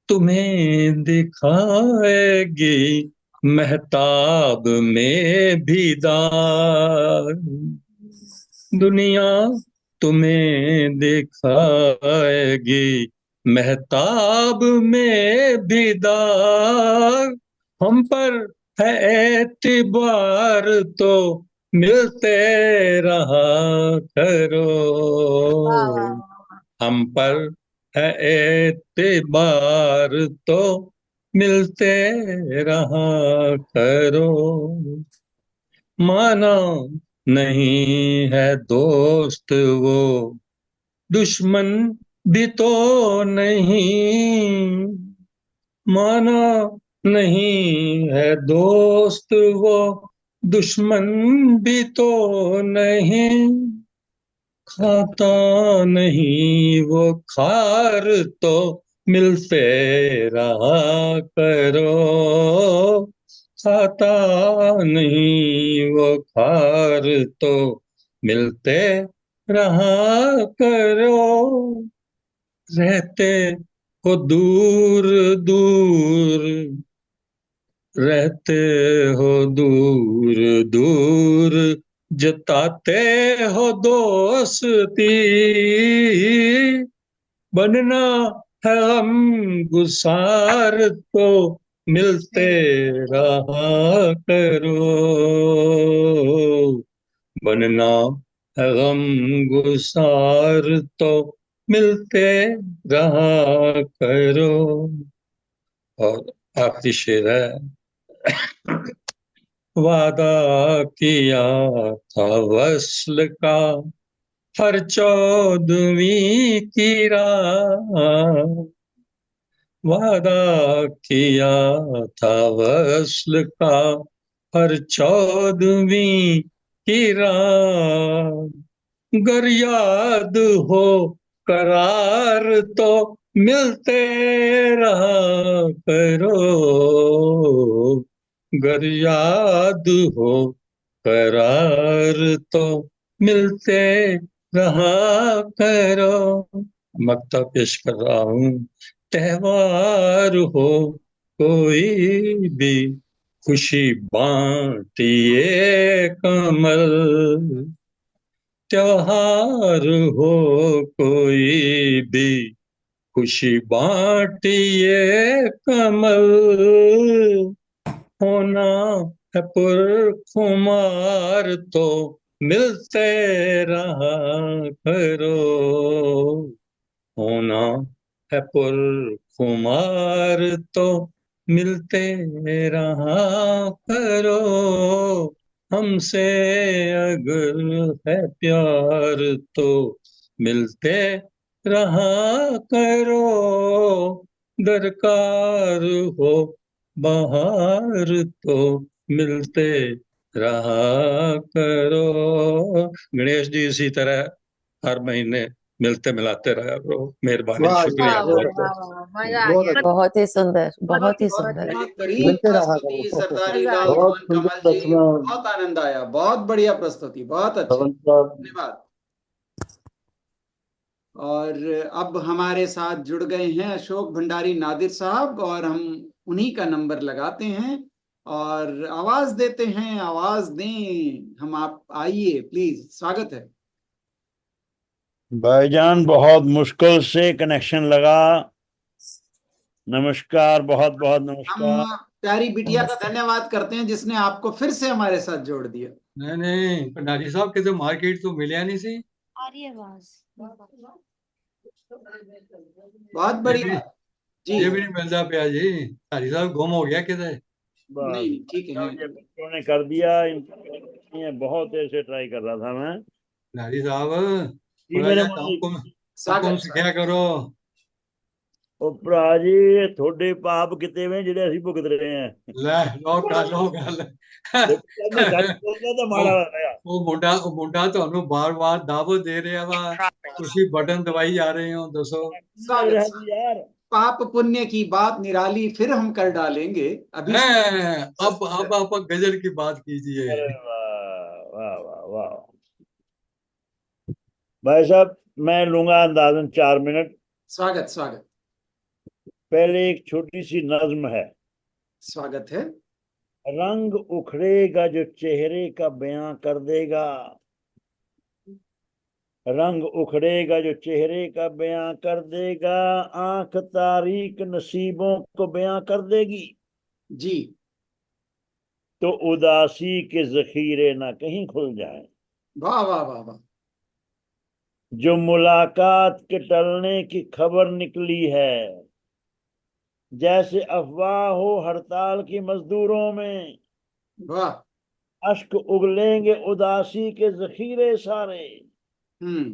तुम्हें दिखाएगी महताब में भी दाग, दुनिया तुम्हें दिखाएगी महताब में भी दाग, हम पर है एतबार तो मिलते रहा करो, हम पर है एतबार तो मिलते रहा करो। माना नहीं है दोस्त वो दुश्मन भी तो नहीं, माना नहीं है दोस्त वो दुश्मन भी तो नहीं, खाता नहीं वो खार तो मिलते रहा करो, खाता नहीं वो खार तो मिलते रहा करो, रहते हो दूर दूर, रहते हो दूर दूर, जताते हो दोस्ती, बनना है हम गुसार तो मिलते रहा करो, बनना है गम गुसार तो मिलते रहा करो। और आखिरी शेर है। वादा किया था वस्ल का हर चौदहवीं की रात, वादा किया था वस्ल का हर चौदहवीं की रात, गर याद हो करार तो मिलते रहा करो, गर याद हो करार तो मिलते रहा करो। मक्ता पेश कर रहा हूँ। त्योहार हो कोई भी खुशी बांटिए कमल। त्योहार हो कोई भी, खुशी बांटिए कमल। होना है पुरखुमार तो मिलते रहा करो। होना है पुरखुमार तो मिलते रहा करो। हमसे अगर है प्यार तो मिलते रहा करो। दरकार हो बाहर तो मिलते रहा करो। गणेश जी इसी तरह हर महीने मिलते मिलाते रहा करो। मेहरबानी, वाह जी, शुक्रिया। वाह बहुत वाह अच्छा, वाह, मजा आ बहुत गया। अच्छा। बहुत ही सुंदर, बहुत ही बहुत सुंदर। बेहतरीन मिलते रहा प्रस्तुति करो। सरदारी मजा आ लाल गया। बहुत धवन कमल सुंदर जी, रचना बहुत आनंद आया, बहुत बढ़िया प्रस्तुति, बहुत अच्छे, धवन साहब। धन्यवाद। और अब हमारे साथ जुड़ गए हैं अशोक भंडारी नादिर साहब, और हम उन्हीं का नंबर लगाते हैं और आवाज देते हैं, आवाज दें हम, आप आइए प्लीज, स्वागत है। भाईजान बहुत मुश्किल से कनेक्शन लगा। नमस्कार, बहुत बहुत हम नमस्कार। प्यारी बिटिया का नमस्ते। धन्यवाद करते हैं जिसने आपको फिर से हमारे साथ जोड़ दिया। नहीं नहीं, भंडारी साहब के तो मार्केट तो मिलिया नहीं सी। आ रही है आवाज। बहुत ये भी बढ़िया जी। ये भी नहीं मिलता पिया जी। भंडारी साहब गुम हो गया किधर? बस नहीं ठीक है। ये बच्चों ने कर दिया। ये बहुत देर से ट्राई कर रहा था मैं। भंडारी साहब जी थोड़ा मेरे जा मालिक। हुक्म स्वागत सिखाया करो। ਉਹ ਭਰਾ ਜੀ ਤੁਹਾਡੇ ਪਾਪ ਕਿਤੇ ਵੇ ਜਿਹੜੇ ਅਸੀਂ ਭੁਗਤ ਰਹੇ ਹਾਂ। ਲੈ ਲੋ ਗੱਲ ਦੇਖੋ ਮੈਂ ਸੱਚ ਬੋਲਦਾ ਤਾਂ ਮਾੜਾ ਉਹ ਲੱਗਦਾ। ਉਹ ਮੁੰਡਾ ਤੁਹਾਨੂੰ ਬਾਰ-ਬਾਰ ਦਾਵਤ ਦੇ ਰਿਹਾ ਵਾ, ਤੁਸੀਂ ਬਟਨ ਦਬਾਈ ਜਾ ਰਹੇ ਹੋ, ਦੱਸੋ। ਲੱਗ स्वागत ਰਿਹਾ स्वागत। ਸੀ यार। पाप पुण्य की बात निराली फिर हम कर डालेंगे अभी। अब आप गजल की बात कीजिए। अरे वाह वाह वाह वाह। भाई साहब मैं लूंगा अंदाजन 4 मिनट। स्वागत स्वागत पहले एक छोटी सी नज्म है। स्वागत है। रंग उखड़ेगा जो चेहरे का बयां कर देगा। रंग उखड़ेगा जो चेहरे का बयां कर देगा। आंख तारीक नसीबों को बयां कर देगी। जी। तो उदासी के जखीरे ना कहीं खुल जाएं। वाह वाह वाह वाह। जो मुलाकात के टलने की खबर निकली है, जैसे अफवाह हो हड़ताल की मजदूरों में। वाह। अश्क उगलेंगे उदासी के जखीरे सारे। हम्म।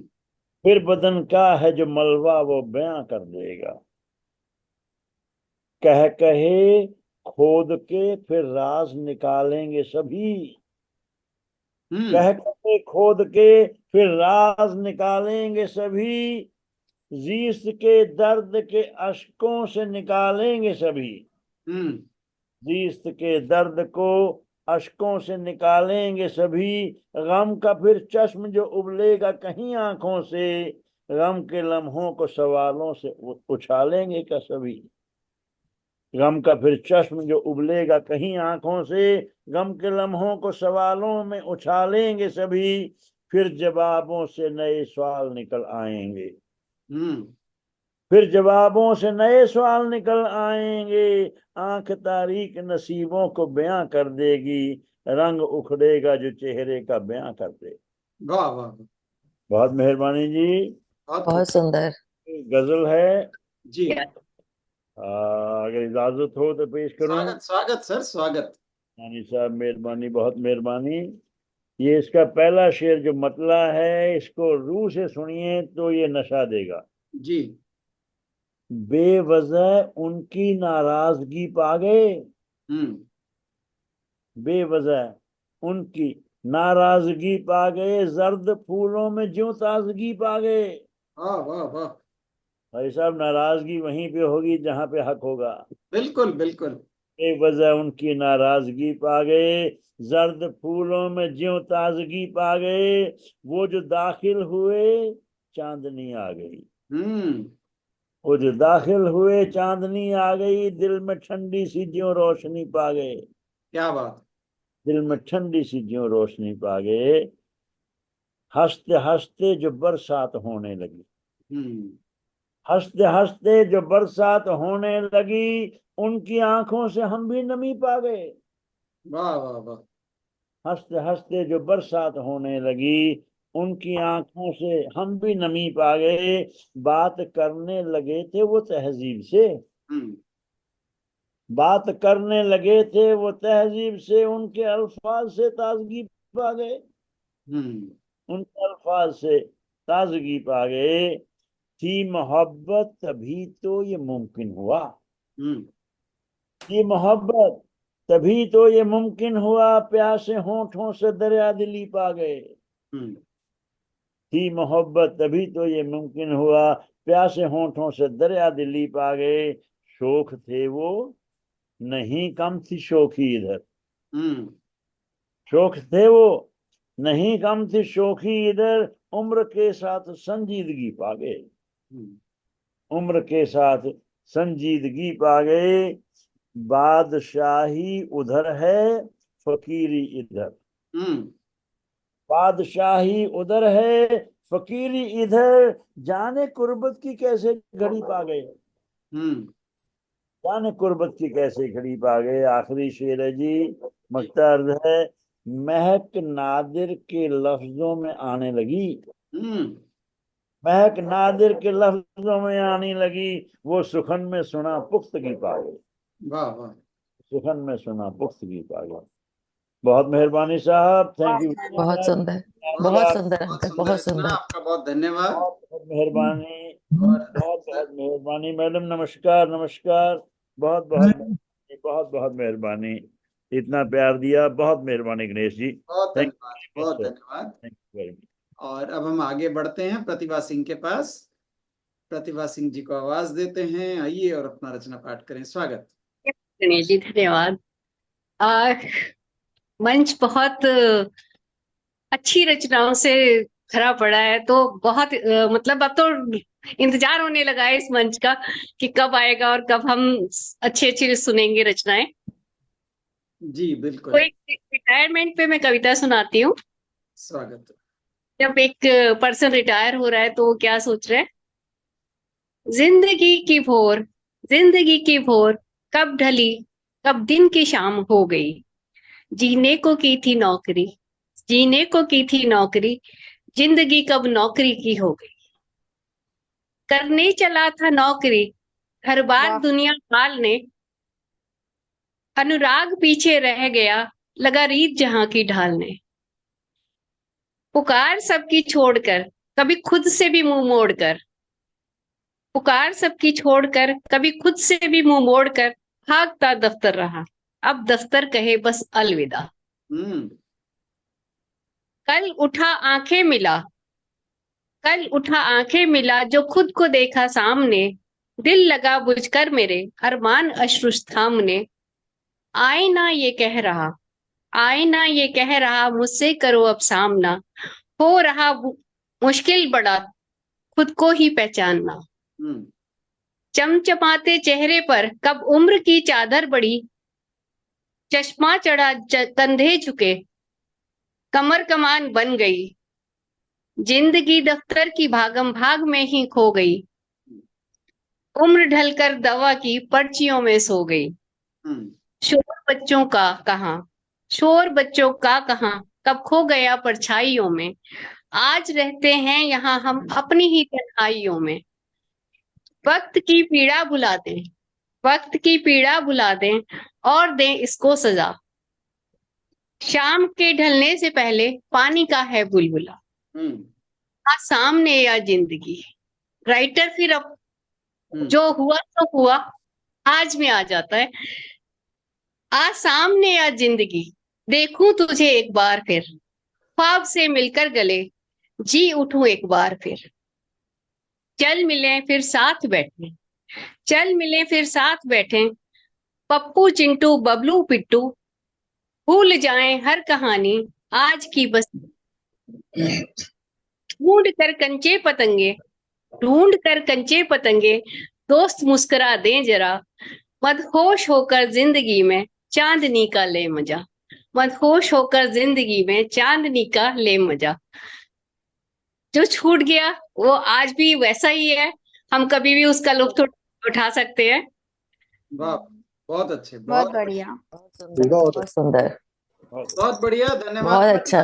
फिर बदन का है जो मलबा वो बयां कर देगा। कह कहे खोद के फिर राज निकालेंगे सभी। कह कहे खोद के फिर राज निकालेंगे सभी। जीस्त के दर्द के अश्कों से निकालेंगे सभी। जीस्त के दर्द को अश्कों से निकालेंगे सभी। गम का फिर चश्म जो उबलेगा कहीं आंखों से। गम के लम्हों को सवालों से उछालेंगे क्या सभी। गम का फिर चश्म जो उबलेगा कहीं आंखों से। गम के लम्हों को सवालों में उछालेंगे सभी। फिर जवाबों से नए सवाल निकल आएंगे। फिर जवाबों से नए सवाल निकल आएंगे। आंख तारीक नसीबों को बयां कर देगी। रंग उखड़ेगा जो चेहरे का बयां कर देगा। वाह वाह। बहुत मेहरबानी जी। बहुत सुंदर। गजल है जी। अगर इजाजत हो तो पेश करूं। स्वागत स्वागत सर, स्वागत। नानी साहब मेहरबानी, बहुत मेहरबानी। ये इसका पहला शेर जो मतला है, इसको रूह से सुनिए तो ये नशा देगा। जी। बेवजह उनकी नाराजगी पा गए। बेवजह उनकी नाराजगी पा गए। जर्द फूलों में ज्यों ताजगी पा गए। वाह वाह वाह। भाई साहब नाराजगी वहीं पे होगी जहां पे हक होगा। बिल्कुल बिल्कुल। बेवजह उनकी नाराजगी पा गए। जर्द फूलों में ज्यों ताजगी पा गए। वो जो दाखिल हुए चांदनी आ गई। वो जो दाखिल हुए चांदनी आ गई। दिल में ठंडी सी ज्यों रोशनी पा गए। क्या बात। दिल में ठंडी सी ज्यों रोशनी पा गए, हंसते हंसते जो बरसात होने लगी। हंसते हंसते जो बरसात होने लगी, उनकी आंखों से हम भी नमी पा गए। वाह वाह वाह। हंसते हंसते जो बरसात होने लगी, उनकी आंखों से हम भी नमी पा गए। बात करने लगे थे वो तहजीब से, बात करने लगे थे वो तहजीब से, उनके अल्फाज से ताजगी पा गए। उनके अल्फाज से ताजगी पा गए। थी मोहब्बत तभी तो ये मुमकिन हुआ, थी मोहब्बत तभी तो ये मुमकिन हुआ, प्यासे होठों से दरिया दिली पा गए। थी मोहब्बत तभी तो ये मुमकिन हुआ, प्यासे होठों से दरिया दिली पा गए। शौक थे वो नहीं कम थी शौखी इधर, शौक थे वो नहीं कम थी शौखी इधर, उम्र के साथ संजीदगी पा गए। उम्र के साथ संजीदगी पा गए। बादशाही उधर है फकीरी इधर, बादशाही उधर है फकीरी इधर, जाने कुर्बत की कैसे घड़ी पा गए, जाने कुर्बत की कैसे घड़ी पा गए। आखिरी शेर है जी, मकता अर्ज है, महक नादिर के लफ्जों में आने लगी, महक नादिर के लफ्जों में आने लगी, वो सुखन में सुना पुख्तगी पा गए। वाह वाह। सुखन में सुना पुख्तगी पा गए। बहुत मेहरबानी साहब, थैंक यू। बहुत सुंदर, बहुत सुंदर अंकल, बहुत सुंदर। आपका बहुत धन्यवाद। बहुत मेहरबानी, बहुत बहुत मेहरबानी मैडम। नमस्कार नमस्कार, बहुत बहुत बहुत मेहरबानी, इतना प्यार दिया, बहुत मेहरबानी गणेश जी। बहुत थैंक धन्यवाद, बहुत धन्यवाद। Thank you very much. और अब हम आगे बढ़ते हैं प्रतिभा सिंह के पास। प्रतिभा सिंह जी को आवाज देते हैं, आइए और अपना रचना पाठ करें। स्वागत। गणेश जी धन्यवाद। मंच बहुत अच्छी रचनाओं से भरा पड़ा है, तो बहुत मतलब अब तो इंतजार होने लगा है इस मंच का कि कब आएगा और कब हम अच्छी अच्छी सुनेंगे रचनाएं। जी बिल्कुल। तो एक रिटायरमेंट पे मैं कविता सुनाती हूँ। स्वागत। जब एक पर्सन रिटायर हो रहा है तो वो क्या सोच रहे हैं, जिंदगी की भोर, जिंदगी की भोर कब ढली, कब दिन की शाम हो गई, जीने को की थी नौकरी, जीने को की थी नौकरी, जिंदगी कब नौकरी की हो गई। करने चला था नौकरी, हर बार दुनिया पालने, अनुराग पीछे रह गया, लगा रीत जहां की ढालने। पुकार सबकी छोड़कर, कभी खुद से भी मुंह मोड़कर, पुकार सबकी छोड़कर, कभी खुद से भी मुंह मोड़कर, भागता दफ्तर रहा, अब दफ्तर कहे बस अलविदा। कल उठा आंखें मिला, कल उठा आंखें मिला, जो खुद को देखा सामने, दिल लगा बुझकर मेरे, अरमान अश्रु थामने। आईना ये कह रहा, आईना ये कह रहा, मुझसे करो अब सामना, हो रहा मुश्किल बड़ा खुद को ही पहचानना। चमचमाते चेहरे पर कब उम्र की चादर बड़ी, चश्मा चढ़ा कंधे झुके, कमर कमान बन गई, जिंदगी दफ्तर की भागम भाग में ही खो गई, उम्र ढलकर दवा की पर्चियों में सो गई। शोर बच्चों का कहाँ, शोर बच्चों का कहाँ, कब खो गया परछाइयों में, आज रहते हैं यहाँ हम अपनी ही तन्हाइयों में। वक्त की पीड़ा भुला दें, वक्त की पीड़ा भुला दें और दें इसको सजा, शाम के ढलने से पहले पानी का है बुलबुला। आज सामने या जिंदगी, राइटर फिर अब जो हुआ तो हुआ आज में आ जाता है। आज सामने या जिंदगी, देखूं तुझे एक बार फिर, ख्वाब से मिलकर गले जी उठूं एक बार फिर। चल मिले फिर साथ बैठे, चल मिले फिर साथ बैठे, पप्पू चिंटू बबलू पिट्टू, भूल जाएं हर कहानी आज की बस। ढूंढ कर कंचे पतंगे, ढूंढ कर कंचे पतंगे, दोस्त मुस्कुरा दें जरा, मदहोश होकर जिंदगी में चांदनी का ले मजा, मदहोश होकर जिंदगी में चांदनी का ले मजा। जो छूट गया वो आज भी वैसा ही है, हम कभी भी उसका लुत्फ उठा सकते हैं। वाह, बहुत अच्छे, बहुत बहुत बढ़िया। बहुत सुंदर। बहुत बढ़िया, धन्यवाद। बहुत अच्छा।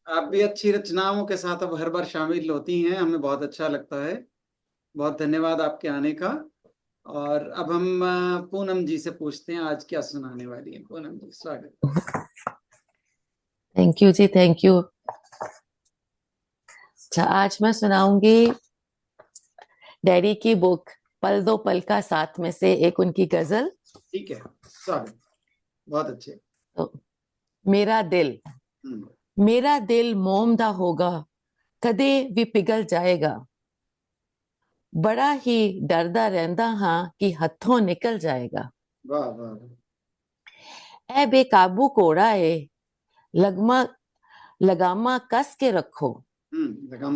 आप भी अच्छी रचनाओं के साथ अब हर बार शामिल होती हैं, हमें बहुत अच्छा लगता है। बहुत धन्यवाद आपके आने का। और अब हम पूनम जी से पूछते हैं आज क्या सुनाने वाली है। पूनम जी, स्वागत। थैंक यू जी, थैंक यू। अच्छा, आज मैं सुनाऊंगी डैडी की बुक पल दो पल का साथ में से एक उनकी गजल। ठीक है, स्वागत। बहुत अच्छे। तो मेरा दिल मोम दा होगा, कदे भी पिघल जाएगा। बड़ा ही डरदा रहंदा हां कि हथों निकल जाएगा। वाह वाह। ए बेकाबू कोड़ा है, लगामा कस के रखो।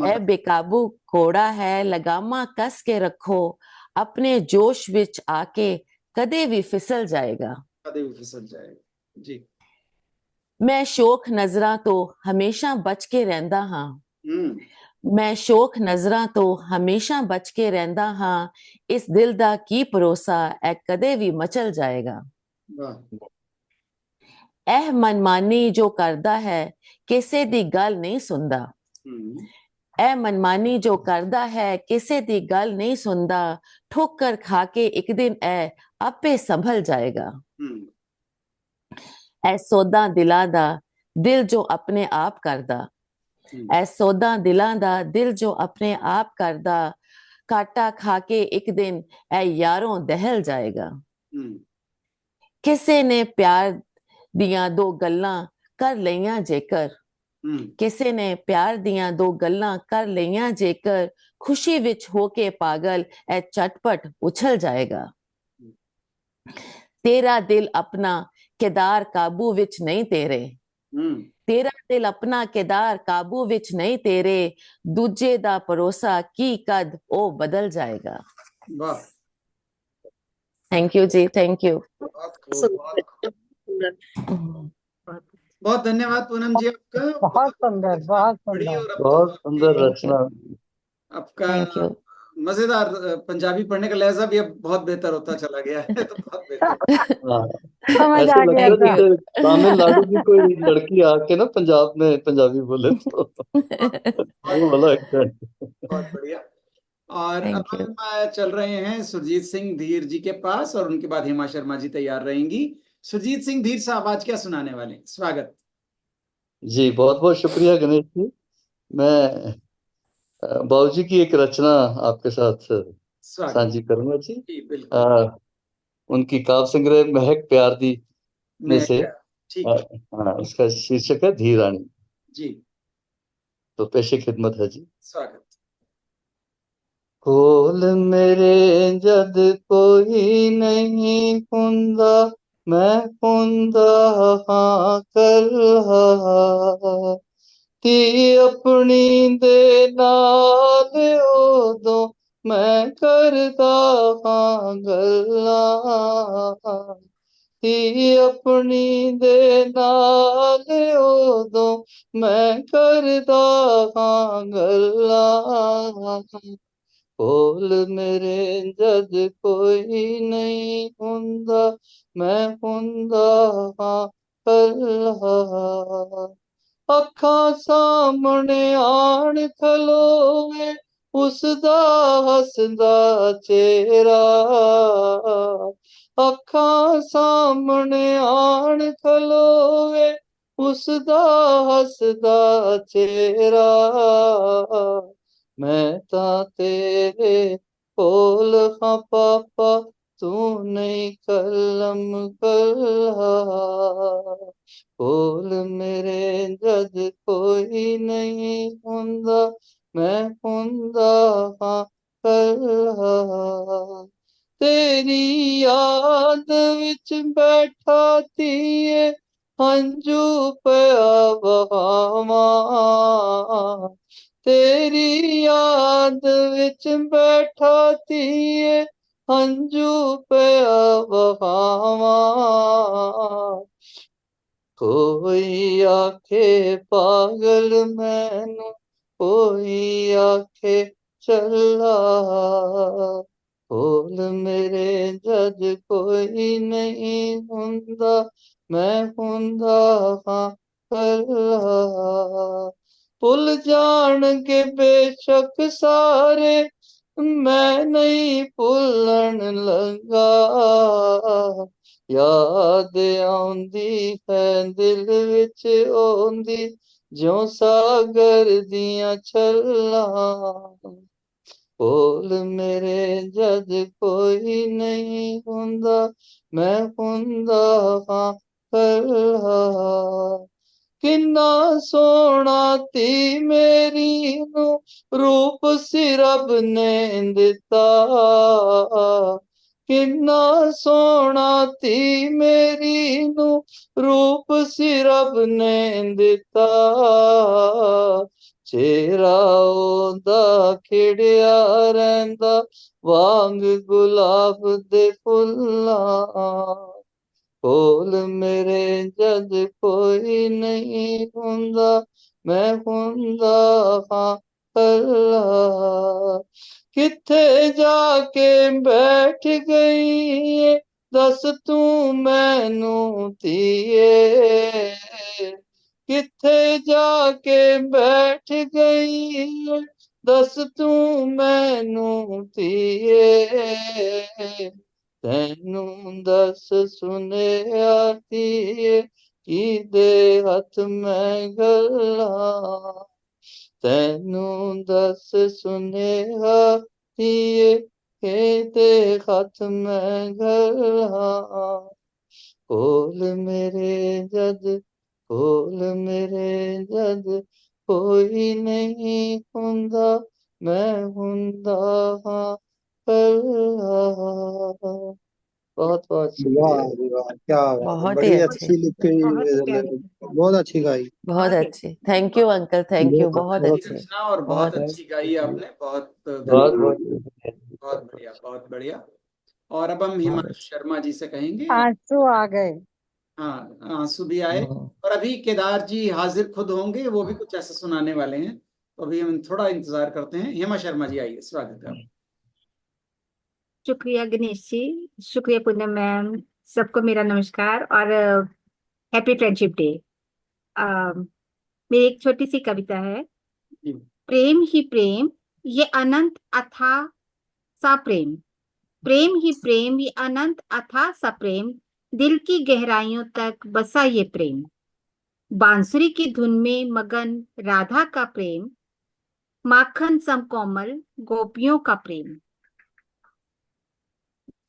ए बेकाबू कोड़ा है, लगामा कस के रखो। अपने जोश विच आके कदे भी फिसल जाएगा। कदे भी फिसल जाएगा जी। मैं शौक नजरा तो हमेशा बच के रहंदा हां। मैं शौक नजरा तो हमेशा बच के रहंदा हां। इस दिल दा की भरोसा ए कदे भी मचल जाएगा। एह मनमानी जो करदा है किसे दी गल नहीं सुनदा। ए मनमानी जो करदा है किसे दी गल नहीं सुनदा। ठोकर खा के एक दिन ए आपे संभल जाएगा। ए सौदा दिला दा दिल जो अपने आप करदा। ए सौदा दिलां दा दिल जो अपने आप करदा। काटा खा के एक दिन ए यारों दहल जाएगा। किसे ने प्यार दियां दो गल्लां कर लईयां जेकर। किसे ने प्यार दियां दो गल्लां कर लईयां जेकर। खुशी विच होके पागल ए चटपट उछल जाएगा। तेरा दिल अपना केदार काबू विच नहीं तेरे। तेरा दिल अपना केदार काबू विच नहीं तेरे। दूजे दा भरोसा की कद ओ बदल जाएगा। वाह, थैंक यू जी, थैंक यू। बहुत धन्यवाद पूनम जी आपका। बहुत सुंदर, बहुत बड़ी सुंदर। और अब बहुत तो सुंदर रचना। आपका थैंक यू। मजेदार पंजाबी पढ़ने का लहजा भी अब बहुत बेहतर होता चला गया है। तो बहुत बेहतर। हाँ, समझ ऐसा आ लगता गया है था। जैसे तमिलनाडु की कोई लड़की आके ना पंजाब में पंजाबी बोले तो वो वाला एक्सेंट। बहुत बढ़िया। और अब थैंक यू। हम चल रहे हैं सुरजीत सिंह धीर जी के पास, और उनके बाद हेमा शर्मा जी तैयार रहेंगी। सुरजीत सिंह धीर साहब आज क्या सुनाने वाले हैं? स्वागत जी, बहुत बहुत शुक्रिया गणेश जी। मैं बाबूजी की एक रचना आपके साथ स्वागत साझी करूंगा जी। जी, बिल्कुल। उनकी काव्य संग्रह महक प्यार दी में से ठीक है इसका शीर्षक है धी रानी। जी, तो पेशे खिदमत है जी। स्वागत। कोल मेरे जद कोई नहीं हुंदा, मैं हुंदा हाँ कर ती अपनी दे नाल ओदों मैं करदा हाँ गल्लां। ती अपनी दे नाल ओदों मैं करदा हाँ गल्लां। कोल मेरे जद कोई नहीं हुंदा, मैं हुंदा हाँ कल्हा। ਅੱਖਾਂ ਸਾਹਮਣੇ ਆਣ ਖਲੋਵੇ ਉਸਦਾ ਹੱਸਦਾ ਚਿਹਰਾ। ਅੱਖਾਂ ਸਾਹਮਣੇ ਆਣ ਖਲੋਵੇ ਉਸਦਾ ਹੱਸਦਾ ਚਿਹਰਾ। ਮੈਂ ਤਾਂ ਤੇਰੇ ਕੋਲ ਹਾਂ ਪਾਪਾ, ਤੂੰ ਨਹੀਂ ਕਲਮ ਕਲਹਾ। कोल मेरे जद कोई नहीं हुंदा, मैं हुंदा हाँ कल्हा। तेरी याद विच बैठा धीए हंजू पिया बहावा। तेरी याद विच बैठा धीए हंजू पिया बहावा। कोई आखे पागल मैनू, कोई आखे चला, कोल मेरे जज कोई नहीं हुंदा, मैं हुंदा हां कल्ला। भुल जाणगे बेशक सारे, मैं नहीं भुलन लगा। याद आउंदी है दिल विच ओंदी, ज्यों सागर दियां छल्लां। कोल मेरे जज कोई नहीं हुंदा, मैं हुंदा हां कल्ला। किन्ना सोहना ती मेरी नू रूप सी रब ने दिता। किन्ना सोहना ती मेरी नू रूप सी रब ने दिता। चेहरा ओदा खिड़िया रहिंदा वांग गुलाब दे फुल्लां। कोल मेरे जज कोई नहीं हुंदा, मैं हुंदा हां कल्ला। किथे जाके बैठ गई दस तू मैनू धीए। किथे जाके बैठ गई दस तू मैनू धीए। तैनू दस सुनेआ धीए, किदे हथ मैं गल्लां। तैनू दस सुनेआ धीए, किदे हथ मैं गल्लां। कोल मेरे जज कोल मेरे जज कोई नहीं हुंदा, मैं हुंदा हां कल्ला। बहुत बहुत शुक्रिया। वाह जी वाह, क्या बात है, बहुत ही बड़ी अच्छे, अच्छी लिखी बहुत हुई, प्यारी। बहुत अच्छी गाई। बहुत अच्छे। Thank you uncle, thank you, बहुत बहुत बहुत अच्छे, रचना और बहुत बहुत अच्छी अच्छे। गाई आपने, बहुत बहुत धन्यवाद। बहुत शुक्रिया। बहुत बढ़िया, बहुत बढ़िया। और अब हम हिमांशु शर्मा जी से कहेंगे। आंसू आ गए। हाँ, आंसू भी आए। हाँ। और अभी केदार जी हाजिर खुद होंगे, वो भी कुछ ऐसा सुनाने वाले हैं, तो अभी हम थोड़ा इंतजार करते हैं। हेमा शर्मा जी आइए, स्वागत है आपका। शुक्रिया गणेश जी, शुक्रिया पूनम मैम, सबको मेरा नमस्कार और हैप्पी फ्रेंडशिप डे। मेरी एक छोटी सी कविता है। प्रेम ही प्रेम ये अनंत अथाह सा प्रेम, प्रेम ही प्रेम ये अनंत अथाह सा प्रेम, दिल की गहराइयों तक बसा ये प्रेम। बांसुरी की धुन में मगन राधा का प्रेम, माखन सम कोमल गोपियों का प्रेम।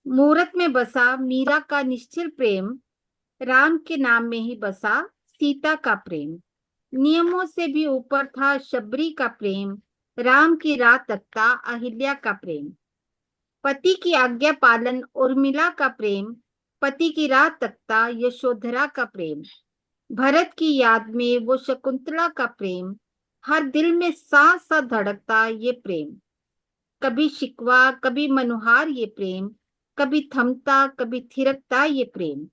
मूरत में बसा मीरा का निश्चल प्रेम, राम के नाम में ही बसा सीता का प्रेम। नियमों से भी ऊपर था शबरी का प्रेम, राम की राह तकता अहिल्या का प्रेम। पति की आज्ञा पालन उर्मिला का प्रेम, पति की राह तकता यशोधरा का प्रेम। भरत की याद में वो शकुंतला का प्रेम, हर दिल में सा सा धड़कता ये प्रेम। कभी शिकवा कभी मनुहार ये प्रेम, कभी थमता कभी थिरकता ये प्रेम।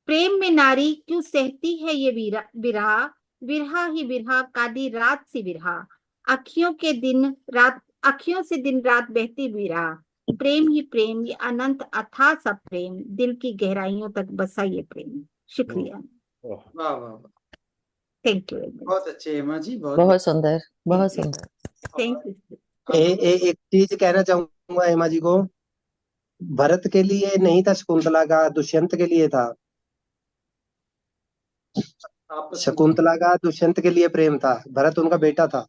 प्रेम में नारी क्यों सहती है ये विरहा, विरहा ही विरहा काली रात सी विरहा। अखियों से दिन रात बहती विरहा। प्रेम ही प्रेम ये अनंत अथाह सा प्रेम, दिल की गहराइयों तक बसा ये प्रेम। शुक्रिया, वाह वाह वाह, थैंक यू, बहुत अच्छे हेमा जी, बहुत बहुत सुंदर, बहुत सुंदर। Thank you. एक चीज कहना चाहूंगा हेमा जी को, भरत के लिए नहीं था शकुंतला का, दुष्यंत के लिए था। आपस में शकुंतला का दुष्यंत के लिए प्रेम था, भरत उनका बेटा था।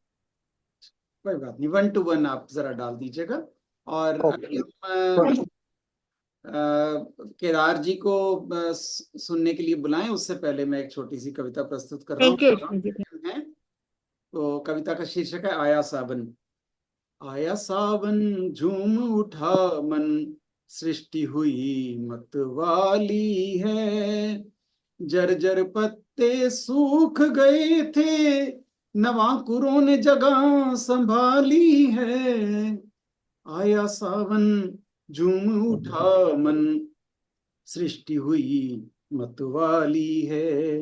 कोई बात नहीं, 1 to 1 आप जरा डाल दीजिएगा। और अभी ओके। हम केदार जी को सुनने के लिए बुलाएं, उससे पहले मैं एक छोटी सी कविता प्रस्तुत कर रहा थैंक यू हूँ। है तो कविता का शीर्षक है आया सावन। आया सावन झूम उठा मन, सृष्टि हुई मतवाली है। जर्जर पत्ते सूख गए थे, नवांकुरों ने जगह संभाली है। आया सावन झूम उठा मन, सृष्टि हुई मतवाली है।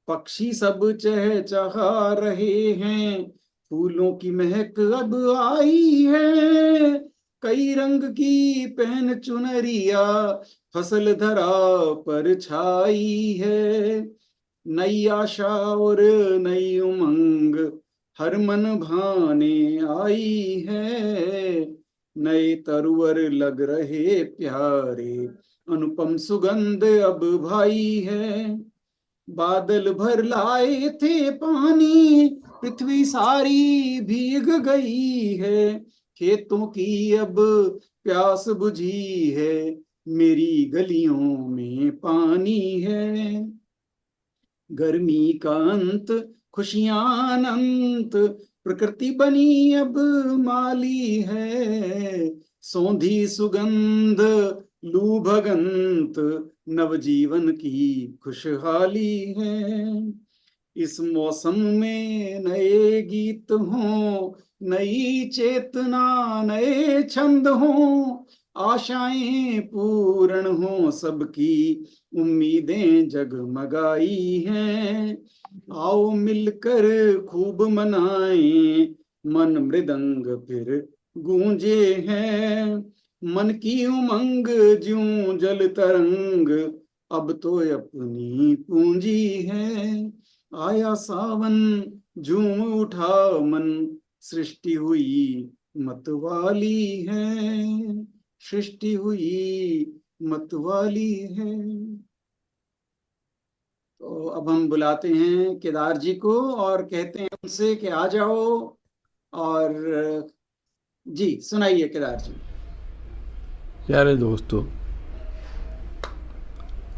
पक्षी सब चहचहा रहे हैं, फूलों की महक अब आई है। कई रंग की पहन चुनरिया, फसल धरा पर छाई है। नई आशा और नई उमंग, हर मन भाने आई है। नए तरवर लग रहे प्यारे, अनुपम सुगंध अब भाई है। बादल भर लाए थे पानी, पृथ्वी सारी भीग गई है। खेतों की अब प्यास बुझी है, मेरी गलियों में पानी है। गर्मी का अंत, खुशियां अनंत, प्रकृति बनी अब माली है। सौंधी सुगंध, लू भगंत, नवजीवन की खुशहाली है। इस मौसम में नए गीत हों, नई चेतना, नए छंद हों, आशाएं पूर्ण हों सबकी, उम्मीदें जगमगाई हैं। आओ मिलकर खूब मनाएं, मन मृदंग फिर गूंजे हैं। मन की उमंग ज्यों जल तरंग, अब तो अपनी पूंजी है। आया सावन, झूम उठा मन, सृष्टि हुई मतवाली है। सृष्टि हुई मतवाली है। तो अब हम बुलाते हैं केदार जी को और कहते हैं उनसे कि आ जाओ। और जी सुनाइए केदार जी। प्यारे दोस्तों,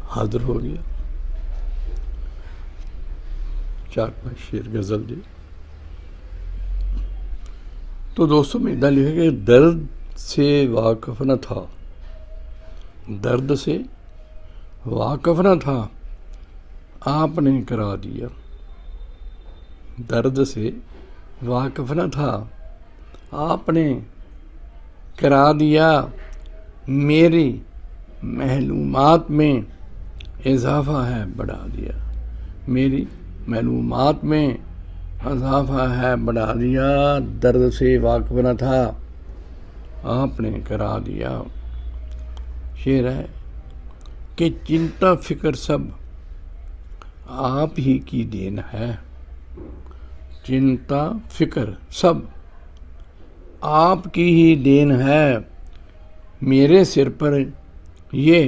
हाजिर हो गया 4-5 शेर गजल जी। तो दोस्तों में इतना लिखा कि दर्द से वाकिफ न था, दर्द से वाकिफ न था, आपने करा दिया। दर्द से वाकिफ न था, आपने करा दिया। मेरी महलूमात में इजाफा है बढ़ा दिया, मेरी महलूमात में इजाफा है बढ़ा दिया। दर्द से वाकिफ न था, आपने करा दिया। शेर है कि चिंता फिक्र सब आप ही की देन है। चिंता फिक्र सब आपकी ही देन है। मेरे सिर पर ये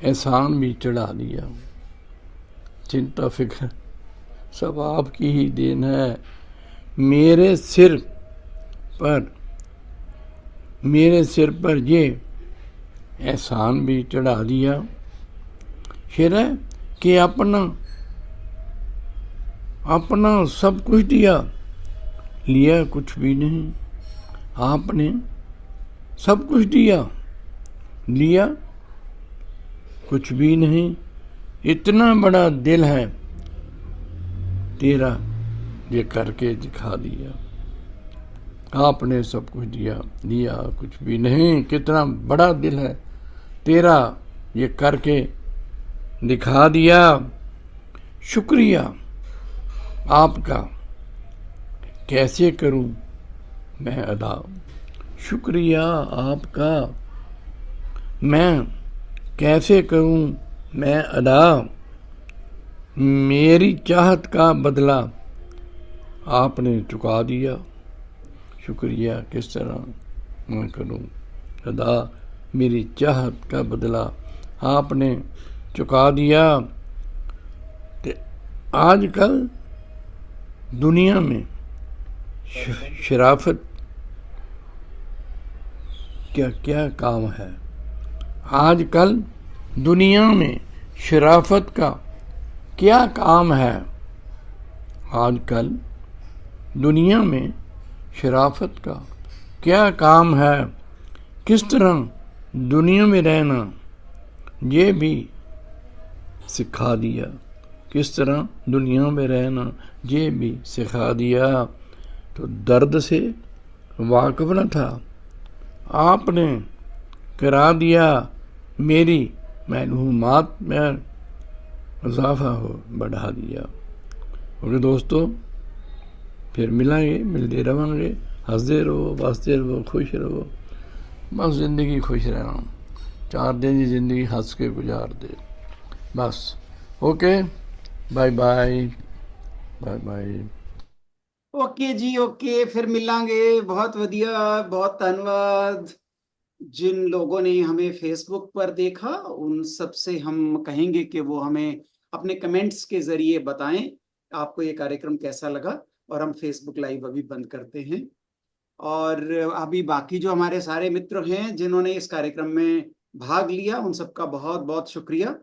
एहसान भी चढ़ा दिया। चिंता फिक्र सब आपकी ही देन है। मेरे सिर पर ये एहसान भी चढ़ा दिया। शेर है कि अपना सब कुछ दिया, लिया कुछ भी नहीं। आपने सब कुछ दिया, लिया कुछ भी नहीं। इतना बड़ा दिल है तेरा, ये करके दिखा दिया। आपने सब कुछ दिया, लिया कुछ भी नहीं। कितना बड़ा दिल है तेरा, ये करके दिखा दिया। शुक्रिया आपका कैसे करूं मैं अदा, शुक्रिया आपका मैं कैसे करूं मैं अदा। मेरी चाहत का बदला आपने चुका दिया। शुक्रिया किस तरह मैं करूं अदा, मेरी चाहत का बदला आपने चुका दिया। आजकल दुनिया में शराफत क्या काम है। आजकल दुनिया में शराफत का क्या काम है। आजकल दुनिया में शराफत का क्या काम है। किस तरह दुनिया में रहना ये भी सिखा दिया। किस तरह दुनिया में रहना ये भी सिखा दिया। तो दर्द से वाकिफ न था, आपने करा दिया, मेरी मालूमात में इजाफा हो बढ़ा दिया। ओके दोस्तों, फिर मिलेंगे, मिलते रहेंगे, हंसते रहो, बसते रहो, खुश रहो, बस ज़िंदगी खुश रहना, 4 दिन की ज़िंदगी हंस के गुजार दे बस। Okay, bye bye, bye bye. Okay जी, ओके, फिर मिलांगे। बहुत वधिया, बहुत धन्यवाद। जिन लोगों ने हमें फेसबुक पर देखा उन सब से हम कहेंगे कि वो हमें अपने कमेंट्स के जरिए बताएं आपको ये कार्यक्रम कैसा लगा। और हम फेसबुक लाइव अभी बंद करते हैं। और अभी बाकी जो हमारे सारे मित्र हैं जिन्होंने इस कार्यक्रम में भाग लिया, उन सबका बहुत बहुत शुक्रिया।